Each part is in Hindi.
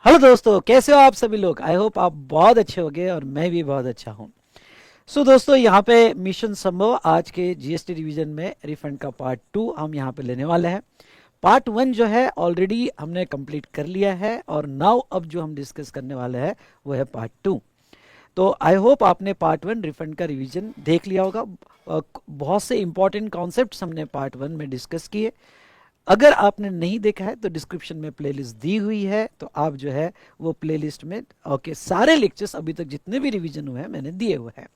हेलो दोस्तों, कैसे हो आप सभी लोग। आई होप आप बहुत अच्छे होंगे और मैं भी बहुत अच्छा हूँ। सो दोस्तों, यहाँ पे मिशन संभव आज के जीएसटी रिवीजन में रिफंड का पार्ट 2 हम यहाँ पे लेने वाले हैं। पार्ट 1 जो है ऑलरेडी हमने कंप्लीट कर लिया है और नाउ अब जो हम डिस्कस करने वाले हैं वो है पार्ट 2। तो आई होप आपने पार्ट 1 रिफंड का रिवीजन देख लिया होगा। बहुत से इंपॉर्टेंट कॉन्सेप्ट्स हमने पार्ट 1 में डिस्कस किए। अगर आपने नहीं देखा है तो डिस्क्रिप्शन में प्लेलिस्ट दी हुई है, तो आप जो है वो प्लेलिस्ट में ओके सारे लेक्चर्स अभी तक जितने भी रिवीजन हुए हैं मैंने दिए हुए हैं।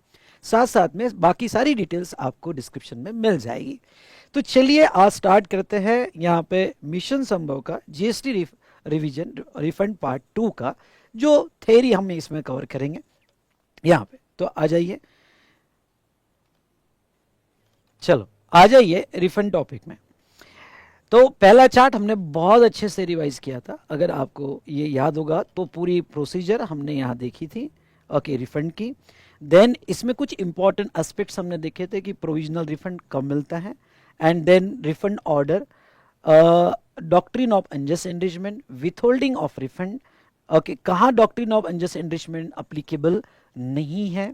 साथ साथ में बाकी सारी डिटेल्स आपको डिस्क्रिप्शन में मिल जाएगी। तो चलिए आज स्टार्ट करते हैं यहाँ पे मिशन संभव का जीएसटी रिवीजन रिफंड पार्ट 2 का जो थेरी हम इसमें कवर करेंगे यहाँ पे। तो आ जाइए, चलो आ जाइए रिफंड टॉपिक में। तो पहला चार्ट हमने बहुत अच्छे से रिवाइज किया था, अगर आपको ये याद होगा तो पूरी प्रोसीजर हमने यहाँ देखी थी ओके रिफंड की। देन इसमें कुछ इंपॉर्टेंट एस्पेक्ट्स हमने देखे थे कि प्रोविजनल रिफंड कब मिलता है, and then refund order, doctrine of unjust enrichment, withholding of refund. Okay, कहाँ doctrine of unjust enrichment applicable नहीं है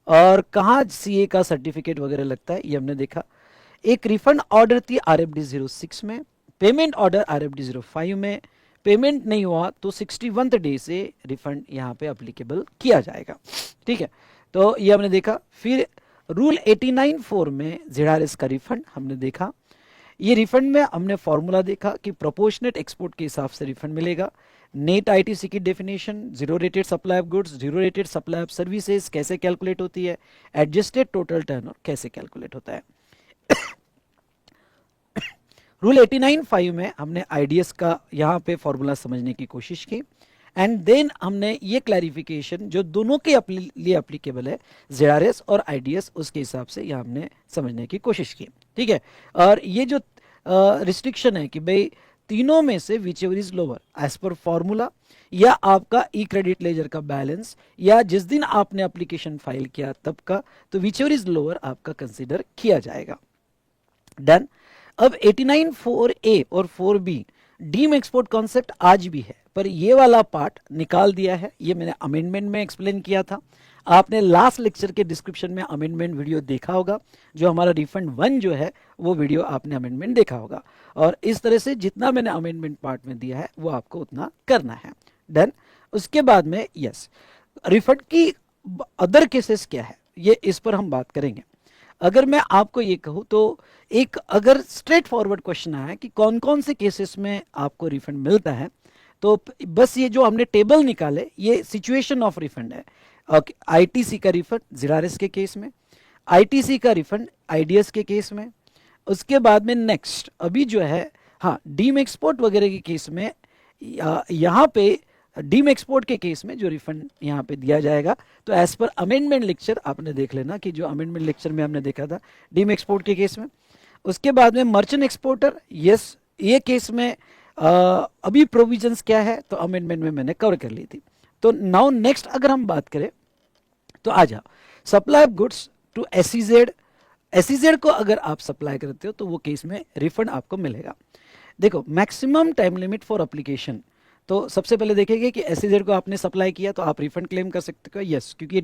और कहाँ सीए का सर्टिफिकेट वगैरह लगता है, ये हमने देखा। एक रिफंड ऑर्डर थी RFD 06 में, पेमेंट ऑर्डर RFD 05 में। पेमेंट नहीं हुआ तो 61th डे से रिफंड यहाँ पे अप्लीकेबल किया जाएगा। ठीक है, तो ये हमने देखा। फिर रूल 89(4) में ZRS का रिफंड हमने देखा। ये रिफंड में हमने फॉर्मूला देखा कि प्रोपोर्शनेट एक्सपोर्ट के हिसाब से रिफंड मिलेगा। नेट आईटीसी की definition, zero rated supply of goods, zero rated supply of services कैसे कैलकुलेट होती है, एडजस्टेड टोटल टर्नओवर कैसे कैलकुलेट होता है। रूल 89(5) में हमने आईडीएस का यहाँ पे फॉर्मूला समझने की कोशिश की, एंड देन हमने ये क्लैरिफिकेशन जो दोनों के लिए अप्लीकेबल है, जेआरएस और आईडीएस, उसके हिसाब से ये हमने समझने की कोशिश की। ठीक है, और ये जो रिस्ट्रिक्शन है कि भाई तीनों में से whichever is lower as per formula, या आपका ई क्रेडिट लेजर का बैलेंस, या जिस दिन आपने एप्लीकेशन फाइल किया तब का, तो विच एवर इज लोअर आपका कंसिडर किया जाएगा। डन। अब 89(4)A और 4B डीम एक्सपोर्ट कॉन्सेप्ट आज भी है, पर ये वाला पार्ट निकाल दिया है। ये मैंने अमेंडमेंट में एक्सप्लेन किया था। आपने लास्ट लेक्चर के डिस्क्रिप्शन में अमेंडमेंट वीडियो देखा होगा, जो हमारा रिफंड 1 जो है वो वीडियो आपने अमेंडमेंट देखा होगा। और इस तरह से जितना मैंने अमेंडमेंट पार्ट में दिया है वो आपको उतना करना है। डन। उसके बाद में यस, रिफंड की अदर केसेस क्या है, ये इस पर हम बात करेंगे। अगर मैं आपको ये कहूँ तो एक अगर स्ट्रेट फॉरवर्ड क्वेश्चन आया कि कौन कौन से केसेस में आपको रिफंड मिलता है, तो बस ये जो हमने टेबल निकाले ये सिचुएशन ऑफ रिफंड है। ओके, आईटीसी का रिफंड जेआरएस के केस में, आईटीसी का रिफंड आईडीएस के केस में। उसके बाद में नेक्स्ट अभी जो है, हाँ, डीम एक्सपोर्ट वगैरह के केस में, यहाँ पे डीम एक्सपोर्ट के केस में जो रिफंड यहाँ पे दिया जाएगा, तो एज पर अमेंडमेंट लेक्चर आपने देख लेना कि जो अमेंडमेंट लेक्चर में हमने देखा था डीम एक्सपोर्ट के केस में। उसके बाद में मर्चेंट एक्सपोर्टर, यस, ये केस में अभी प्रोविजंस क्या है तो अमेंडमेंट में मैंने कवर कर ली थी। तो नाउ नेक्स्ट अगर हम बात करें तो आ जाओ, supply of goods to SEZ. SEZ को अगर आप सप्लाई करते हो तो वो केस में रिफंड आपको मिलेगा। देखो, maximum time limit for application, तो सबसे पहले देखेंगे कि एसईजेड को आपने सप्लाई किया तो आप रिफंड क्लेम कर सकते हो, यस, क्योंकि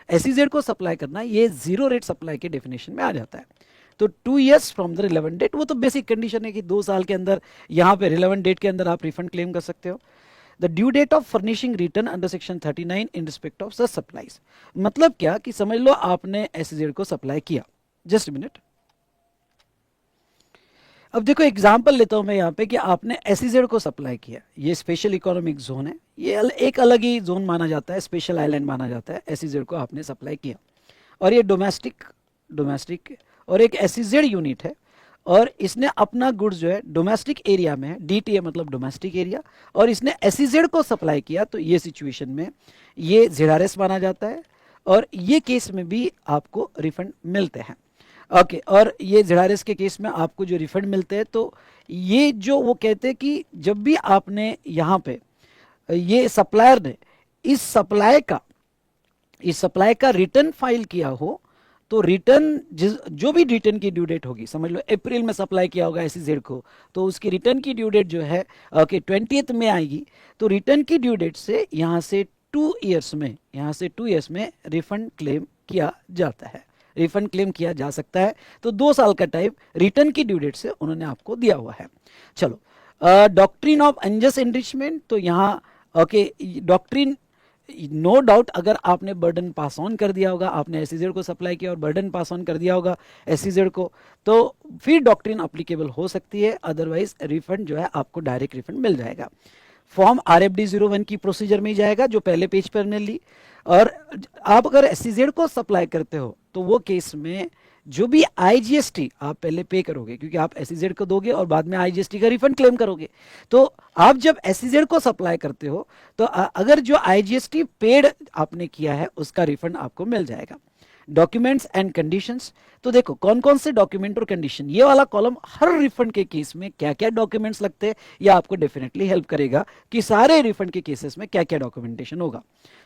एसईजेड को सप्लाई करना ये जीरो रेट सप्लाई के डेफिनेशन में आ जाता है। तो 2 years from the relevant date, वो तो बेसिक कंडीशन है कि 2 साल के अंदर यहाँ पे रिलेवेंट डेट के अंदर आप रिफंड क्लेम कर सकते हो। The due date of furnishing return under section 39 in respect of such supplies. मतलब क्या कि समझ लो आपने एसईजेड को सप्लाई किया, जस्ट मिनट। अब देखो एग्जांपल लेता हूं मैं यहाँ पे कि आपने एसईजेड को सप्लाई किया, ये स्पेशल इकोनॉमिक जोन है, ये एक अलग ही जोन माना जाता है, स्पेशल आइलैंड माना जाता है। एसईजेड को आपने सप्लाई किया और ये डोमेस्टिक डोमेस्टिक और एक एसईजेड यूनिट है, और इसने अपना गुड्स जो है डोमेस्टिक एरिया में है, डीटीए मतलब डोमेस्टिक एरिया, और इसने एसईजेड को सप्लाई किया, तो ये सिचुएशन में ये जेआरएस माना जाता है, और ये केस में भी आपको रिफंड मिलते हैं। ओके, और ये जेआरएस के केस में आपको जो रिफंड मिलते हैं, तो ये जो वो कहते हैं कि जब भी आपने यहाँ पे ये सप्लायर ने इस सप्लाई का रिटर्न फाइल किया हो, तो रिटर्न जो भी रिटर्न की ड्यू डेट होगी, समझ लो अप्रैल में सप्लाई किया होगा एसईजेड को, तो उसकी रिटर्न की ड्यू डेट जो है ओके 20th में आएगी। तो रिटर्न की ड्यू डेट से यहाँ से 2 इयर्स में रिफंड क्लेम किया जाता है, रिफंड क्लेम किया जा सकता है। तो 2 साल का टाइम रिटर्न की ड्यू डेट से उन्होंने आपको दिया हुआ है। चलो, डॉक्ट्रिन ऑफ अनजस्ट एनरिचमेंट, तो यहाँ ओके डॉक्ट्रिन, नो डाउट अगर आपने बर्डन पास ऑन कर दिया होगा, आपने एसईजेड को सप्लाई किया और बर्डन पास ऑन कर दिया होगा एसईजेड को, तो फिर डॉक्ट्रिन अप्लीकेबल हो सकती है, अदरवाइज रिफंड जो है आपको डायरेक्ट रिफंड मिल जाएगा। फॉर्म RFD-01 की प्रोसीजर में ही जाएगा जो पहले पेज पर ने ली। और आप अगर एसईजेड को सप्लाई करते हो तो वो केस में जो भी IGST आप पहले पे करोगे, क्योंकि आप एसईजेड को दोगे और बाद में IGST का रिफंड क्लेम करोगे। तो आप जब एसईजेड को सप्लाई करते हो तो अगर जो IGST पेड आपने किया है उसका रिफंड आपको मिल जाएगा। डॉक्यूमेंट्स एंड कंडीशंस, तो देखो कौन कौन से डॉक्यूमेंट और कंडीशन, ये वाला कॉलम हर रिफंड के केस में क्या क्या डॉक्यूमेंट्स लगते हैं ये आपको डेफिनेटली हेल्प करेगा कि सारे रिफंड के केसेस में क्या क्या डॉक्यूमेंटेशन होगा।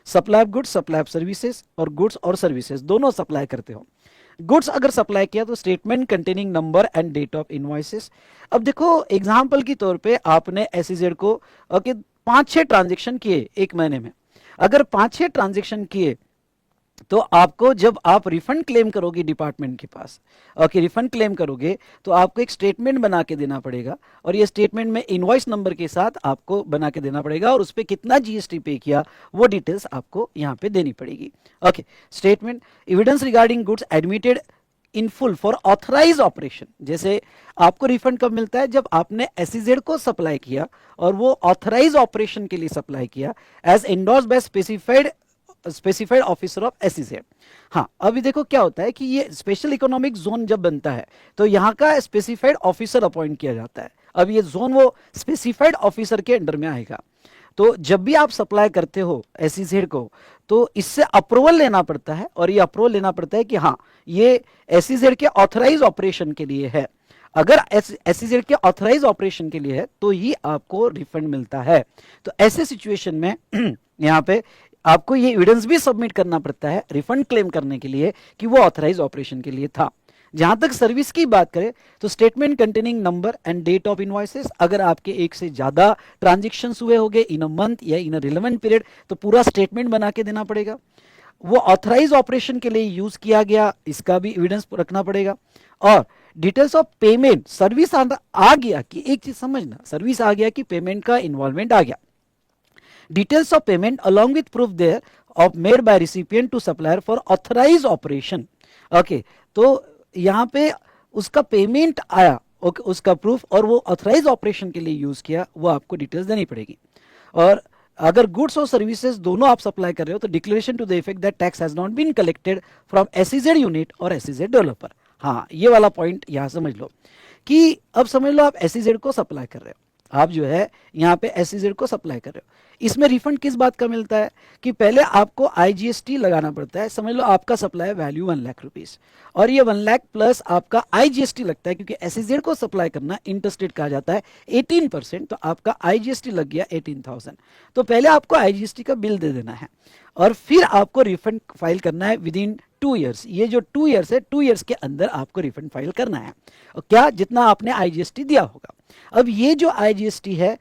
Supply of goods, supply of services, और गुड्स और सर्विसेज दोनों सप्लाई करते हो। गुड्स अगर सप्लाई किया तो statement containing number and date of invoices. अब देखो एग्जांपल के तौर पे आपने एसईजेड को 5-6 ट्रांजेक्शन किए एक महीने में, अगर 5-6 ट्रांजेक्शन किए तो आपको जब आप रिफंड क्लेम करोगे डिपार्टमेंट के पास, रिफंड क्लेम करोगे तो आपको एक स्टेटमेंट बना के देना पड़ेगा, और ये स्टेटमेंट में इनवॉइस नंबर के साथ आपको बना के देना पड़ेगा, और उस पर कितना जीएसटी पे किया वो डिटेल्स आपको यहाँ पे देनी पड़ेगी। Statement, evidence regarding goods admitted in full for authorise operation, जैसे आपको रिफंड कब मिलता है, जब आपने एसईजेड को सप्लाई किया और वो ऑथराइज ऑपरेशन के लिए सप्लाई किया as endorsed by specified officer of SEZ. हाँ, अभी देखो क्या होता है कि ये स्पेशल इकोनॉमिक जोन जब बनता है तो यहाँ का स्पेसिफाइड ऑफिसर अपॉइंट किया जाता है। अब ये जोन वो स्पेसिफाइड ऑफिसर के अंडर में आएगा। तो जब भी आप सप्लाई करते हो एसईजेड को तो इससे अप्रूवल लेना पड़ता है, और ये अप्रूवल लेना पड़ता है कि हाँ ये एसईजेड के ऑथराइज ऑपरेशन के लिए है। अगर एसईजेड के ऑथराइज ऑपरेशन के लिए है तो ही आपको रिफंड मिलता है। तो ऐसे सिचुएशन में यहाँ पे आपको ये एविडेंस भी सबमिट करना पड़ता है रिफंड क्लेम करने के लिए कि वो ऑथराइज ऑपरेशन के लिए था। जहां तक सर्विस की बात करें तो statement containing number and date of invoices, अगर आपके एक से ज्यादा ट्रांजेक्शंस हुए होंगे इन अ मंथ या इन अ रिलेवेंट पीरियड तो पूरा स्टेटमेंट बना के देना पड़ेगा। वो ऑथराइज ऑपरेशन के लिए यूज किया गया इसका भी एविडेंस रखना पड़ेगा। और डिटेल्स ऑफ पेमेंट, सर्विस आ गया कि एक चीज समझना, सर्विस आ गया कि पेमेंट का इन्वॉल्वमेंट आ गया। Details of payment along with proof there of made by recipient to supplier for authorized operation. तो यहाँ पे उसका पेमेंट आया, उसका प्रूफ, और वो ऑथराइज ऑपरेशन के लिए यूज किया, वो आपको डिटेल्स देनी पड़ेगी। और अगर गुड्स और सर्विसेज दोनों आप सप्लाई कर रहे हो तो declaration to the effect that tax has not been collected from SEZ unit और एसईजेड डेवलपर। हाँ, ये वाला पॉइंट यहाँ समझ लो कि अब समझ लो आप एसईजेड को सप्लाई कर रहे हो, आप जो है यहाँ पे एसईजेड को सप्लाई कर रहे हो। इसमें रिफंड किस बात का मिलता है कि पहले आपको IGST लगाना पड़ता है। समझ लो आपका सप्लाई वैल्यू 1 लाख रुपीस, और ये 1 लाख प्लस आपका IGST लगता है, क्योंकि एसईजेड को सप्लाई करना इंटरस्टेट कहा जाता है 18%, तो आपका IGST लग गया 18,000। तो पहले आपको IGST का बिल दे देना है और फिर आपको रिफंड फाइल करना है विद इन 2 ईयर्स। ये जो 2 ईयर्स है, 2 ईयर्स के अंदर आपको रिफंड फाइल करना है, और क्या जितना आपने IGST दिया होगा। अब ये जो IGST है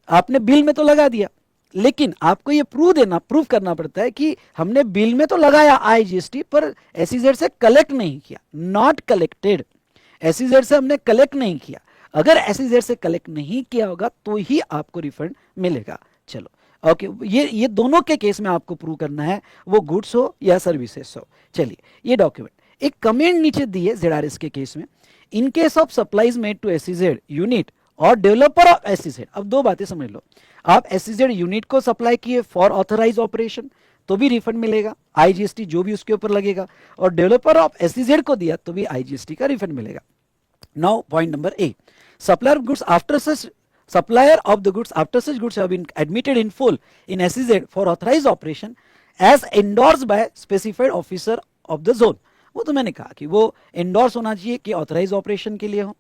आपने बिल में तो लगा दिया, लेकिन आपको ये प्रूफ करना पड़ता है कि हमने बिल में तो लगाया IGST पर एसईजेड से कलेक्ट नहीं किया, नॉट कलेक्टेड, एसईजेड से हमने कलेक्ट नहीं किया। अगर एसईजेड से कलेक्ट नहीं किया होगा तो ही आपको रिफंड मिलेगा। चलो ये दोनों के केस में आपको प्रूव करना है, वो गुड्स हो या सर्विसेज हो। चलिए ये डॉक्यूमेंट, एक कमेंट नीचे दी है ZRS के केस में, in case of supplies made to SEZ unit और डेवलपर ऑफ एसईजेड। अब दो बातें समझ लो, आप एसईजेड यूनिट को सप्लाई किए फॉर ऑथराइज ऑपरेशन तो भी रिफंड मिलेगा, IGST जो भी उसके ऊपर लगेगा, और डेवलपर ऑफ एसईजेड को दिया तो भी IGST का रिफंड मिलेगा। Now point number A, supplier of goods after such goods have been admitted in full in SEZ for authorized operation as endorsed by specified officer of the zone। वो तो मैंने कहा कि वो एंडोर्स होना चाहिए कि ऑथराइज ऑपरेशन के लिए हो,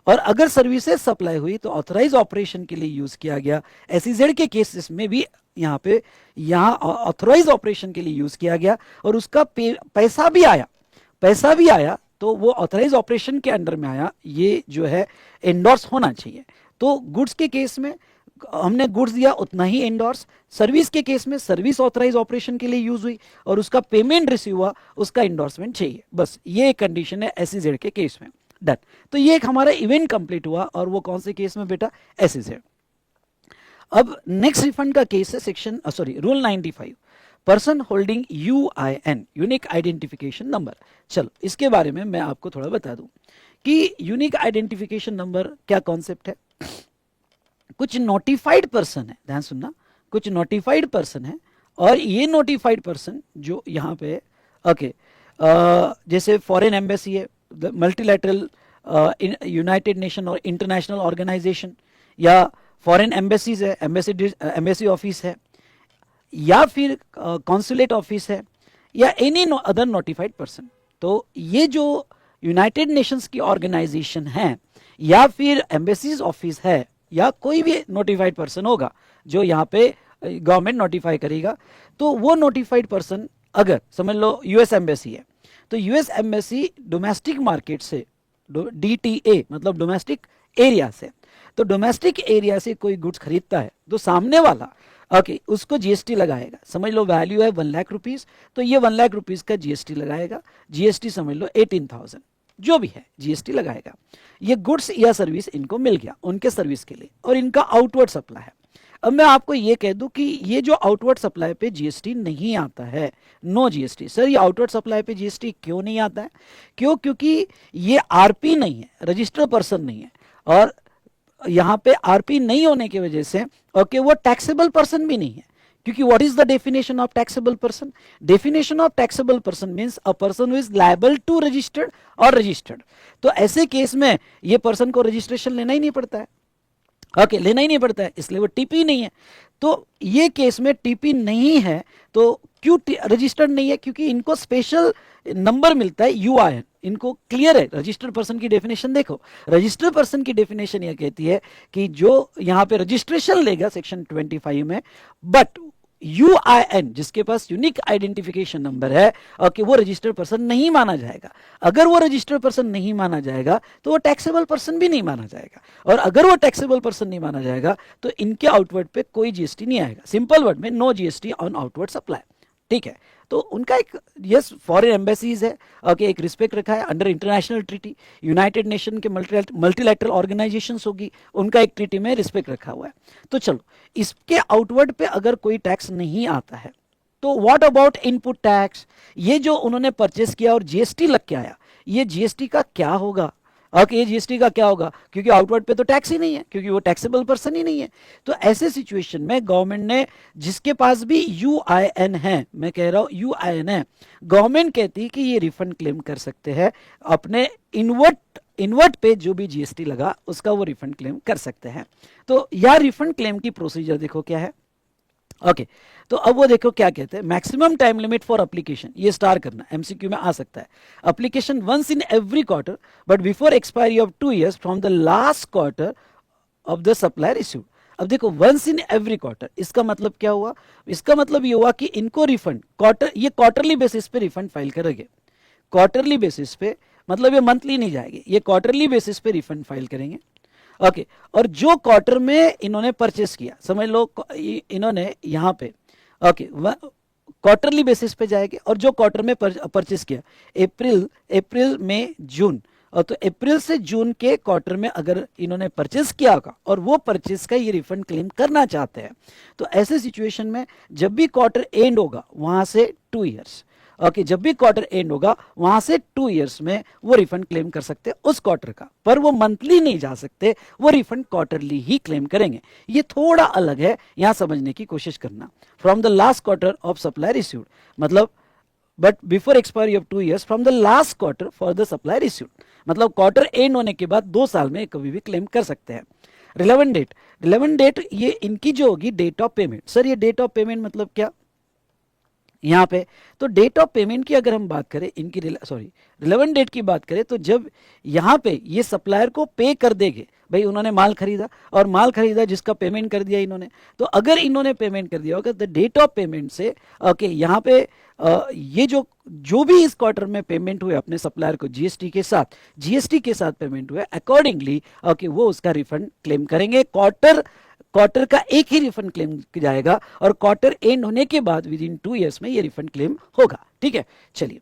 और अगर सर्विसेज सप्लाई हुई तो ऑथराइज ऑपरेशन के लिए यूज किया गया। एसईजेड के केसेस में भी यहाँ ऑथराइज ऑपरेशन के लिए यूज किया गया और उसका पैसा भी आया। पैसा भी आया तो वो ऑथराइज ऑपरेशन के अंडर में आया, ये जो है एंडोर्स होना चाहिए। तो गुड्स के केस में हमने गुड्स दिया उतना ही एंडोर्स, सर्विस के केस में सर्विस ऑथराइज ऑपरेशन के लिए यूज हुई और उसका पेमेंट रिसीव हुआ, उसका एंडोर्समेंट चाहिए। बस ये एक कंडीशन है SEZ के केस में। डन। तो ये एक हमारा इवेंट कंप्लीट हुआ, और वो कौन से केस में बेटा? SEZ। अब नेक्स्ट रिफंड का केस है section rule 95, person holding UIN, unique identification number. चलो इसके बारे में मैं आपको थोड़ा बता दूं कि यूनिक आइडेंटिफिकेशन नंबर क्या कॉन्सेप्ट है। कुछ नोटिफाइड पर्सन है, ध्यान सुनना, कुछ नोटिफाइड पर्सन है, और ये नोटिफाइड पर्सन जो यहाँ पे ओके जैसे फॉरेन एम्बेसी है, मल्टीलैटरल यूनाइटेड नेशन और इंटरनेशनल ऑर्गेनाइजेशन, या फॉरेन एम्बेसीज है, एम्बेसी ऑफिस है, या फिर कॉन्सुलेट ऑफिस है, या एनी अदर नोटिफाइड पर्सन। तो ये जो यूनाइटेड नेशंस की ऑर्गेनाइजेशन है, या फिर एम्बेसीज ऑफिस है, या कोई भी नोटिफाइड पर्सन होगा जो यहाँ पे गवर्नमेंट नोटिफाई करेगा, तो वो नोटिफाइड पर्सन अगर समझ लो US एम्बेसी है, तो US एम्बेसी डोमेस्टिक मार्केट से, DTA मतलब डोमेस्टिक एरिया से, तो डोमेस्टिक एरिया से कोई गुड्स खरीदता है तो सामने वाला उसको GST लगाएगा। समझ लो वैल्यू है 1 लाख रुपीज, तो ये 1 लाख रुपीज का GST लगाएगा। GST समझ लो 18,000 जो भी है GST लगाएगा। ये गुड्स या सर्विस इनको मिल गया उनके सर्विस के लिए, और इनका आउटवर्ड सप्लाई है। अब मैं आपको ये कह दूं कि ये जो आउटवर्ड सप्लाई पे GST नहीं आता है, नो GST। सर ये आउटवर्ड सप्लाई पे GST क्यों नहीं आता है? क्योंकि ये RP नहीं है, रजिस्टर्ड पर्सन नहीं है, और यहाँ पे RP नहीं होने की वजह से वो टैक्सेबल पर्सन भी नहीं है। क्योंकि what is the definition of taxable person? Definition of taxable person means a person who is liable to registered और रजिस्टर्ड। तो ऐसे केस में ये पर्सन को रजिस्ट्रेशन लेना ही नहीं पड़ता है, लेना ही नहीं पड़ता है, इसलिए वो TP नहीं है। तो ये केस में TP नहीं है, तो क्यों रजिस्टर्ड नहीं है? क्योंकि इनको स्पेशल नंबर मिलता है UIN, इनको क्लियर है। रजिस्टर्ड पर्सन की डेफिनेशन देखो, रजिस्टर्ड पर्सन की डेफिनेशन यह कहती है कि जो यहाँ पे रजिस्ट्रेशन लेगा सेक्शन 25 में, बट UIN जिसके पास यूनिक आइडेंटिफिकेशन नंबर है, वो रजिस्टर्ड पर्सन नहीं माना जाएगा। अगर वो रजिस्टर्ड पर्सन नहीं माना जाएगा तो वो टैक्सेबल पर्सन भी नहीं माना जाएगा, और अगर वो टैक्सेबल पर्सन नहीं माना जाएगा तो इनके आउटवर्ड पे कोई GST नहीं आएगा। सिंपल वर्ड में no GST on outward supply. ठीक है, तो उनका एक यस फॉरेन एम्बेसीज है, एक रिस्पेक्ट रखा है under international treaty, United nation के मल्टीलैटरल ऑर्गेनाइजेशंस होगी, उनका एक ट्रीटी में रिस्पेक्ट रखा हुआ है। तो चलो इसके आउटवर्ड पे अगर कोई टैक्स नहीं आता है तो व्हाट अबाउट इनपुट टैक्स? ये जो उन्होंने परचेस किया और GST लग के आया, ये GST का क्या होगा? ये GST का क्या होगा? क्योंकि आउटवर्ड पे तो टैक्स ही नहीं है, क्योंकि वो टैक्सेबल पर्सन ही नहीं है। तो ऐसे सिचुएशन में गवर्नमेंट ने, जिसके पास भी UIN है, मैं कह रहा हूं UIN है, गवर्नमेंट कहती है कि ये रिफंड क्लेम कर सकते हैं अपने इनवर्ट पे जो भी GST लगा उसका वो रिफंड क्लेम कर सकते हैं। तो यह रिफंड क्लेम की प्रोसीजर देखो क्या है। तो अब वो देखो क्या कहते हैं, maximum time limit for application, ये स्टार करना, MCQ में आ सकता है। Application once in every quarter but before expiry of 2 years from the last quarter of the supply received. अब देखो वंस इन एवरी क्वार्टर, इसका मतलब क्या हुआ? इसका मतलब ये हुआ कि इनको रिफंड ये क्वार्टरली बेसिस पे रिफंड फाइल करेंगे। क्वार्टरली बेसिस पे मतलब ये मंथली नहीं जाएगी, ये क्वार्टरली बेसिस पे रिफंड फाइल करेंगे। और जो क्वार्टर में इन्होंने परचेस किया, समझ लो इन्होंने यहाँ पे क्वार्टरली बेसिस पे जाएगी, और जो क्वार्टर में परचेस किया अप्रैल मई जून, और तो अप्रैल से जून के क्वार्टर में अगर इन्होंने परचेस किया होगा और वो परचेस का ये रिफंड क्लेम करना चाहते हैं, तो ऐसे सिचुएशन में जब भी क्वार्टर एंड होगा वहां से 2 years, जब भी क्वार्टर एंड होगा वहां से 2 years में वो रिफंड क्लेम कर सकते हैं उस क्वार्टर का, पर वो मंथली नहीं जा सकते, वो रिफंड क्वार्टरली ही क्लेम करेंगे। ये थोड़ा अलग है, यहां समझने की कोशिश करना। From the last quarter of supply received मतलब, but before expiry of 2 years from the last quarter for the supply received, मतलब क्वार्टर एंड होने के बाद 2 साल में कभी भी क्लेम कर सकते हैं। रिलेवेंट डेट ये इनकी जो होगी डेट ऑफ पेमेंट। सर ये डेट ऑफ पेमेंट मतलब क्या? यहाँ पे। तो डेट ऑफ पेमेंट की अगर हम बात करें, इनकी रिलेवेंट डेट की बात करें, तो जब यहाँ पे ये सप्लायर को पे कर देंगे, भाई उन्होंने माल खरीदा और माल खरीदा जिसका पेमेंट कर दिया इन्होंने, तो अगर इन्होंने पेमेंट कर दिया होगा तो डेट ऑफ पेमेंट से ओके यहाँ पे ये जो भी इस क्वार्टर में पेमेंट हुए अपने सप्लायर को जीएसटी के साथ पेमेंट हुए, अकॉर्डिंगली ओके वो उसका रिफंड क्लेम करेंगे। क्वार्टर का एक ही रिफंड क्लेम जाएगा और क्वार्टर एंड होने के बाद विद इन 2 ईयर्स में ये रिफंड क्लेम होगा। ठीक है, चलिए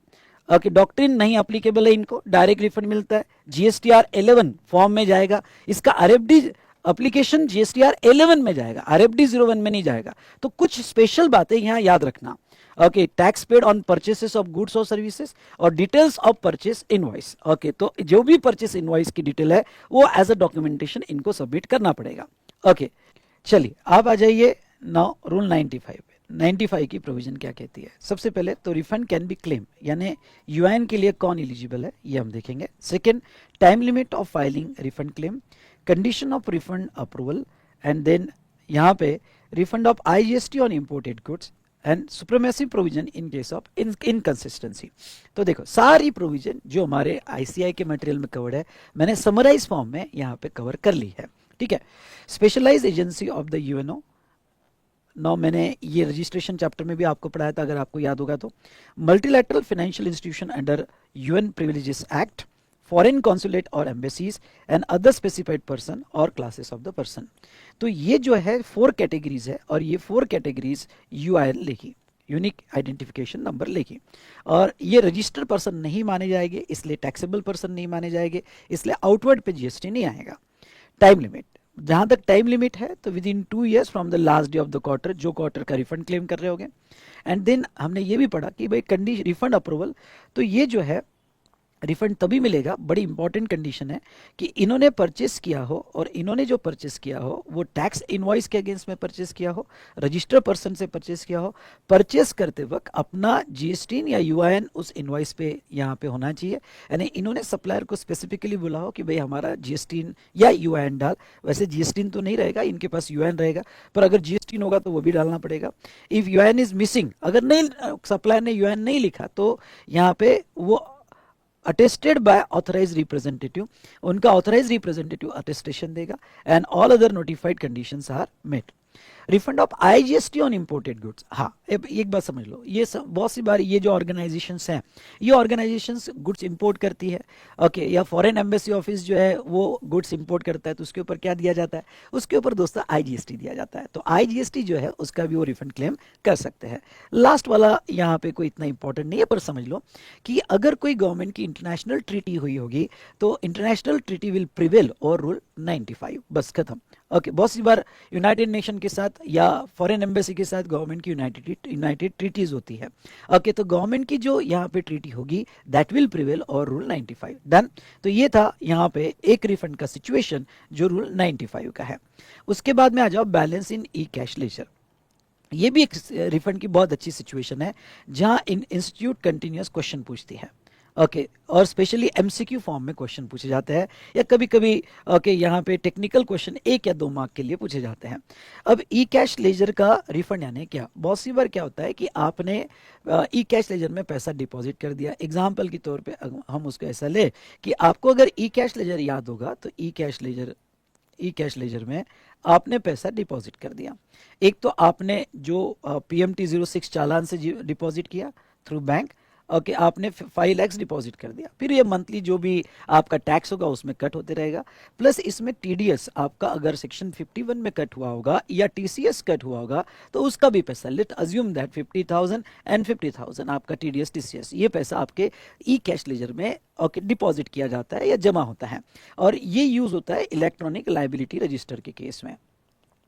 ओके, डॉक्ट्रिन नहीं एप्लीकेबल है, इनको डायरेक्ट रिफंड मिलता है। जीएसटीआर 11 फॉर्म में जाएगा, इसका आरएफडी एप्लीकेशन जीएसटीआर 11 में जाएगा, आरएफडी 01 में नहीं जाएगा। तो कुछ स्पेशल बातें यहां याद रखना। Okay, tax paid on purchases of goods और सर्विसेज और details of purchase invoice. Okay, तो जो भी परचेस इनवॉइस की डिटेल है वो एज अ डॉक्यूमेंटेशन इनको सबमिट करना पड़ेगा। ओके, चलिए आप आ जाइए नाउ रूल 95 पे। 95 की प्रोविजन क्या कहती है? सबसे पहले तो रिफंड कैन बी क्लेम, यानी यूआईएन के लिए कौन एलिजिबल है ये हम देखेंगे। Second, time limit of filing refund claim, condition of refund approval, and then यहाँ पे refund of IGST on imported goods and supremacy provision in case of inconsistency. तो देखो सारी प्रोविजन जो हमारे आईसीआई के मटेरियल में कवर्ड है मैंने समराइज फॉर्म में यहाँ पे कवर कर ली है। ठीक है, specialise agency of the UNO, now मैंने ये रजिस्ट्रेशन चैप्टर में भी आपको पढ़ाया था अगर आपको याद होगा तो। Multilateral financial institution under UN privileges act, foreign consulate और embassies and other specified person और क्लासेस ऑफ द पर्सन। तो ये जो है 4 कैटेगरीज है और ये 4 कैटेगरीज यूआईएन लेगी, यूनिक आइडेंटिफिकेशन नंबर लेगी, और ये रजिस्टर्ड पर्सन नहीं माने जाएंगे, इसलिए टैक्सेबल पर्सन नहीं माने जाएंगे, इसलिए आउटवर्ड पे जीएसटी नहीं आएगा। टाइम लिमिट, जहां तक टाइम लिमिट है तो with in 2 years from the last day of the quarter, जो क्वार्टर का रिफंड क्लेम कर रहे होंगे। एंड देन हमने ये भी पढ़ा कि भाई कंडीशन रिफंड अप्रूवल, तो ये जो है रिफंड तभी मिलेगा, बड़ी इंपॉर्टेंट कंडीशन है कि इन्होंने परचेस किया हो और इन्होंने जो परचेस किया हो वो टैक्स इनवॉइस के अगेंस्ट में परचेस किया हो, रजिस्टर्ड पर्सन से परचेस किया हो, परचेस करते वक्त अपना जीएसटी या यूआईएन उस इनवॉइस पे यहाँ पे होना चाहिए, यानी इन्होंने सप्लायर को स्पेसिफिकली बोला हो कि भाई हमारा जीएसटी या यूआईएन डाल। वैसे जीएसटी तो नहीं रहेगा, इनके पास यूआईएन रहेगा, पर अगर जीएसटी होगा तो वो भी डालना पड़ेगा। इफ यूआईएन इज मिसिंग, अगर नहीं सप्लायर ने यूआईएन नहीं लिखा तो यहाँ पे वो अटेस्टेड बाय ऑथराइज रिप्रेजेंटेटिव, उनका ऑथराइज रिप्रेजेंटेटिव अटेस्टेशन देगा and all other notified conditions are met. Refund of IGST on imported goods, हाँ एक बात समझ लो, ये बहुत सी बार ये जो ऑर्गेनाइजेशंस हैं, ये ऑर्गेनाइजेशंस गुड्स इंपोर्ट करती है, ओके, या फॉरेन एम्बेसी ऑफिस जो है वो गुड्स इंपोर्ट करता है, तो उसके ऊपर क्या दिया जाता है? उसके ऊपर दोस्तों आईजीएसटी दिया जाता है। तो आईजीएसटी जो है उसका भी वो रिफंड क्लेम कर सकते हैं। लास्ट वाला यहाँ पे कोई इतना इंपॉर्टेंट नहीं है, पर समझ लो कि अगर कोई गवर्नमेंट की इंटरनेशनल ट्रीटी हुई होगी तो इंटरनेशनल ट्रीटी विल प्रिवेल और रूल 95, बस खत्म। ओके, बहुत सी बार यूनाइटेड नेशन के साथ या फॉरेन एम्बेसी के साथ गवर्नमेंट की यूनाइटेड ट्रीटीज होती है। ओके, तो गवर्नमेंट की जो यहाँ पे ट्रीटी होगी दैट विल प्रिवेल और रूल 95 डन। तो ये था यहाँ पे एक रिफंड का सिचुएशन जो रूल 95 का है। उसके बाद में आ जाओ बैलेंस इन ई कैश लेजर। ये भी एक रिफंड की बहुत अच्छी सिचुएशन है जहां इंस्टीट्यूट कंटिन्यूस क्वेश्चन पूछती है। ओके, और स्पेशली एमसीक्यू फॉर्म में क्वेश्चन पूछे जाते हैं, या कभी कभी ओके यहाँ पे टेक्निकल क्वेश्चन 1 या 2 मार्क के लिए पूछे जाते हैं। अब ई कैश लेजर का रिफंड यानी क्या? बहुत सी बार क्या होता है कि आपने ई कैश लेजर में पैसा डिपॉजिट कर दिया। एग्जाम्पल के तौर पे हम उसको ऐसा ले कि आपको अगर ई कैश लेजर याद होगा तो ई कैश लेजर में आपने पैसा डिपॉजिट कर दिया। एक तो आपने जो PMT 06 चालान से डिपॉजिट किया थ्रू बैंक, ओके, आपने 5 लाख डिपॉजिट कर दिया, फिर ये मंथली जो भी आपका टैक्स होगा उसमें कट होते रहेगा, प्लस इसमें टीडीएस आपका अगर सेक्शन 51 में कट हुआ होगा या टीसीएस कट हुआ होगा तो उसका भी पैसा, लेट अज्यूम दैट 50,000 एंड 50,000 आपका टीडीएस टीसीएस, ये पैसा आपके ई कैश लेजर में ओके डिपॉजिट किया जाता है या जमा होता है, और ये यूज होता है इलेक्ट्रॉनिक लायबिलिटी रजिस्टर के केस में।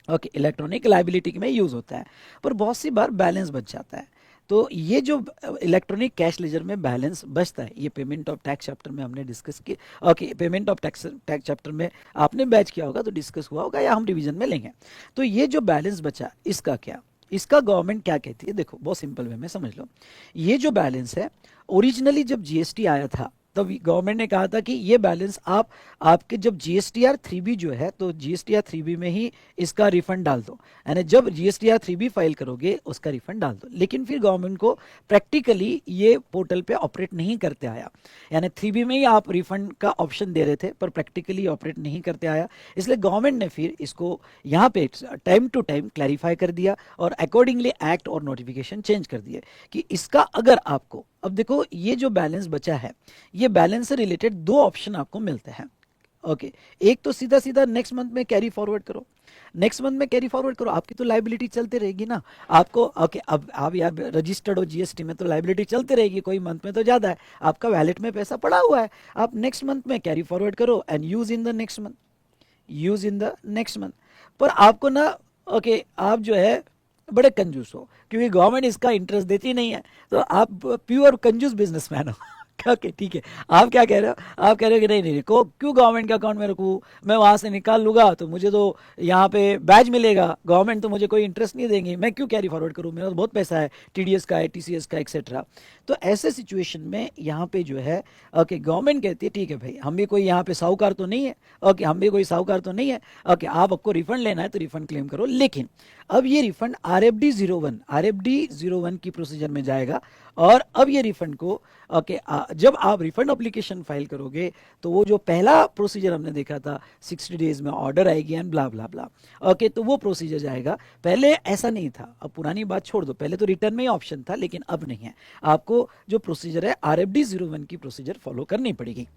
ओके, इलेक्ट्रॉनिक लायबिलिटी में यूज होता है, पर बहुत सी बार बैलेंस बच जाता है। तो ये जो इलेक्ट्रॉनिक कैश लेजर में बैलेंस बचता है, ये पेमेंट ऑफ टैक्स चैप्टर में हमने डिस्कस किया। Okay, payment of tax chapter में आपने बैच किया होगा तो डिस्कस हुआ होगा, या हम रिवीजन में लेंगे। तो ये जो बैलेंस बचा इसका क्या, इसका गवर्नमेंट क्या कहती है? देखो बहुत सिंपल वे में समझ लो, ये जो बैलेंस है ओरिजिनली जब जीएसटी आया था तब गवर्नमेंट ने कहा था कि ये बैलेंस आप आपके जब जीएसटीआर 3B जो है तो जीएसटीआर 3B में ही इसका रिफंड डाल दो, यानी जब जीएसटीआर 3B फाइल करोगे उसका रिफंड डाल दो। लेकिन फिर गवर्नमेंट को प्रैक्टिकली ये पोर्टल पे ऑपरेट नहीं करते आया, यानी 3B में ही आप रिफंड का ऑप्शन दे रहे थे पर प्रैक्टिकली ऑपरेट नहीं करते आया, इसलिए गवर्नमेंट ने फिर इसको यहाँ पे टाइम टू टाइम क्लैरिफाई कर दिया और अकॉर्डिंगली एक्ट और नोटिफिकेशन चेंज कर दिए कि इसका अगर आपको, अब देखो ये जो बैलेंस बचा है ये बैलेंस से रिलेटेड दो ऑप्शन आपको मिलते हैं। ओके, एक तो सीधा सीधा नेक्स्ट मंथ में कैरी फॉरवर्ड करो, नेक्स्ट मंथ में कैरी फॉरवर्ड करो, आपकी तो लाइबिलिटी चलती रहेगी ना आपको। ओके, अब आप यार रजिस्टर्ड हो जीएसटी में तो लाइबिलिटी चलती रहेगी, कोई मंथ में तो ज्यादा है, आपका वैलेट में पैसा पड़ा हुआ है, आप नेक्स्ट मंथ में कैरी फॉरवर्ड करो and use in the next month, use in the next month. पर आपको ना ओके आप जो है बड़े कंजूस हो, क्योंकि गवर्नमेंट इसका इंटरेस्ट देती नहीं है, तो आप प्योर कंजूस बिजनेसमैन हो। ओके ठीक है, आप क्या कह रहे हो, आप कह रहे हो कि नहीं नहीं को क्यों गवर्नमेंट के अकाउंट में रखूँ, मैं वहां से निकाल लूंगा तो मुझे तो यहाँ पे बैज मिलेगा, गवर्नमेंट तो मुझे कोई इंटरेस्ट नहीं देंगी, मैं क्यों कैरी फॉरवर्ड करूँ, मेरा तो बहुत पैसा है, टीडीएस का है, टीसीएस का एक्सेट्रा। तो ऐसे सिचुएशन में यहाँ पे जो है ओके गवर्नमेंट कहती है ठीक है भाई, हम भी कोई यहाँ पे साहूकार तो नहीं है, ओके हम भी कोई साहूकार तो नहीं है, ओके आपको रिफंड लेना है तो रिफंड क्लेम करो। लेकिन अब ये रिफंड आरएफडी 01 की प्रोसीजर में जाएगा और अब ये रिफंड को ओके जब आप रिफंड एप्लीकेशन फाइल करोगे तो वो जो पहला प्रोसीजर हमने देखा था 60 डेज में ऑर्डर आएगी and blah blah blah, okay तो वो प्रोसीजर जाएगा। पहले ऐसा नहीं था, अब पुरानी बात छोड़ दो, पहले तो रिटर्न में ही ऑप्शन था लेकिन अब नहीं है, आपको जो प्रोसीजर है आरएफडी 01 की प्रोसीजर फॉलो करनी पड़ेगी।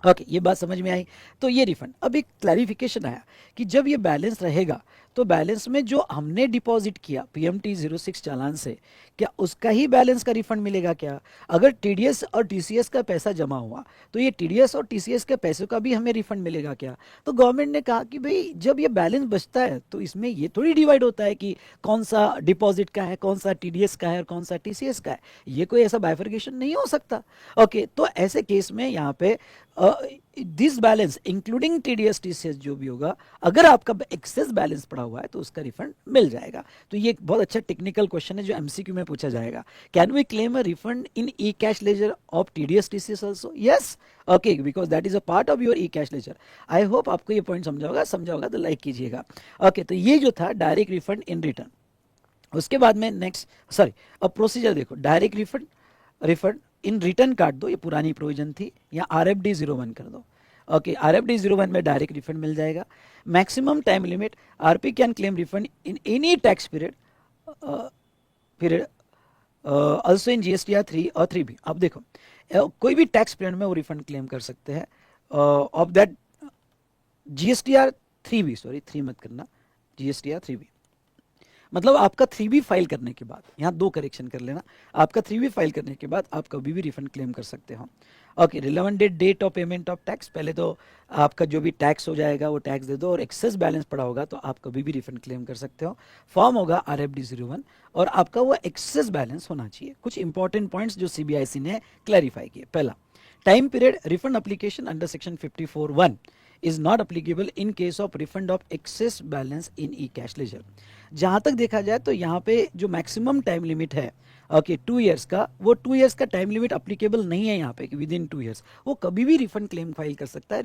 ओके ये बात समझ में आई। तो ये रिफंड, अब एक क्लैरिफिकेशन आया कि जब ये बैलेंस रहेगा तो बैलेंस में जो हमने डिपॉजिट किया पीएमटी 06 चालान से, क्या उसका ही बैलेंस का रिफंड मिलेगा क्या? अगर टीडीएस और टीसीएस का पैसा जमा हुआ तो ये टीडीएस और टीसीएस के पैसों का भी हमें रिफंड मिलेगा क्या? तो गवर्नमेंट ने कहा कि भाई जब ये बैलेंस बचता है तो इसमें ये थोड़ी डिवाइड होता है कि कौन सा डिपॉजिट का है, कौन सा टीडीएस का है और कौन सा टीसीएस का है, ये कोई ऐसा बाइफर्केशन नहीं हो सकता। ओके तो ऐसे केस में यहाँ पे this balance including TDS TCS जो भी होगा, अगर आपका एक्सेस बैलेंस पड़ा हुआ है तो उसका रिफंड मिल जाएगा। तो ये एक बहुत अच्छा टेक्निकल क्वेश्चन है जो एमसीक्यू में पूछा जाएगा, can we claim a refund in e cash ledger of TDS TCS also? Yes, okay because that is a part of your e cash ledger. I hope आपको ये पॉइंट समझा होगा तो लाइक कीजिएगा। ओके तो ये जो था डायरेक्ट रिफंड इन रिटर्न। उसके बाद में नेक्स्ट अब प्रोसीजर देखो, डायरेक्ट रिफंड इन रिटर्न काट दो, ये पुरानी प्रोविजन थी, या आरएफडी 01 कर दो। ओके आरएफडी 01 में डायरेक्ट रिफंड मिल जाएगा। Maximum time limit, RP can claim refund in any tax period also in GSTR 3 और 3B। अब देखो कोई भी टैक्स पीरियड में वो रिफंड क्लेम कर सकते हैं of that GSTR 3B, sorry 3 मत करना, जीएसटीआर 3B मतलब आपका 3B फाइल करने के बाद, यहाँ दो करेक्शन कर लेना, आपका 3B फाइल करने के बाद आप कभी भी रिफंड क्लेम कर सकते हो। Okay relevant date of payment of tax, पहले तो आपका जो भी टैक्स हो जाएगा वो टैक्स दे दो, और एक्सेस बैलेंस पड़ा होगा तो आप कभी भी रिफंड क्लेम कर सकते हो। फॉर्म होगा आरएफडी 01 और आपका वो एक्सेस बैलेंस होना चाहिए। कुछ इंपॉर्टेंट पॉइंट्स जो सीबीआईसी ने क्लैरिफाई किए, पहला time period, refund application under section 54(1) is not applicable in case of refund of excess balance in e-cash ledger। जहां तक देखा जाए तो यहाँ पे जो मैक्सिमम टाइम लिमिट है ओके 2 इयर्स का, वो 2 इयर्स का टाइम लिमिट अप्लीकेबल नहीं है यहाँ पे कि विद इन 2 इयर्स वो कभी भी रिफंड क्लेम फाइल कर सकता है।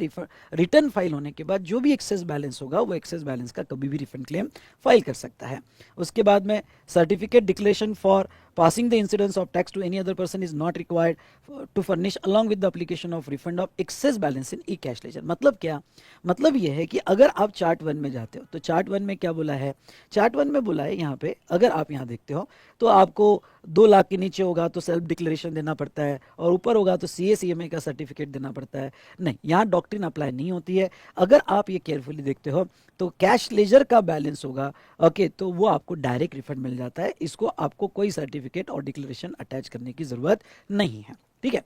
रिटर्न फाइल होने के बाद जो भी एक्सेस बैलेंस होगा वो एक्सेस बैलेंस का कभी भी रिफंड क्लेम फाइल कर सकता है। उसके बाद में certificate declaration for passing the incidence of tax to any other person is not required to furnish along with the application of refund of excess balance in e-cash ledger। मतलब क्या, मतलब ये है कि अगर आप चार्ट 1 में जाते हो तो चार्ट 1 में क्या बोला है, चार्ट 1 में बोला है यहाँ पे, अगर आप यहाँ देखते हो तो आपको 2 लाख के नीचे होगा तो सेल्फ डिक्लेरेशन देना पड़ता है, और ऊपर होगा तो सीए का सर्टिफिकेट देना पड़ता है। नहीं, यहाँ डॉक्ट्रिन अप्लाई नहीं होती है। अगर आप ये केयरफुली देखते हो तो कैश लेजर का बैलेंस होगा ओके तो वो आपको डायरेक्ट रिफंड मिल जाता है, इसको आपको कोई सर्टिफिकेट और डिक्लेरेशन अटैच करने की जरूरत नहीं है। ठीक है,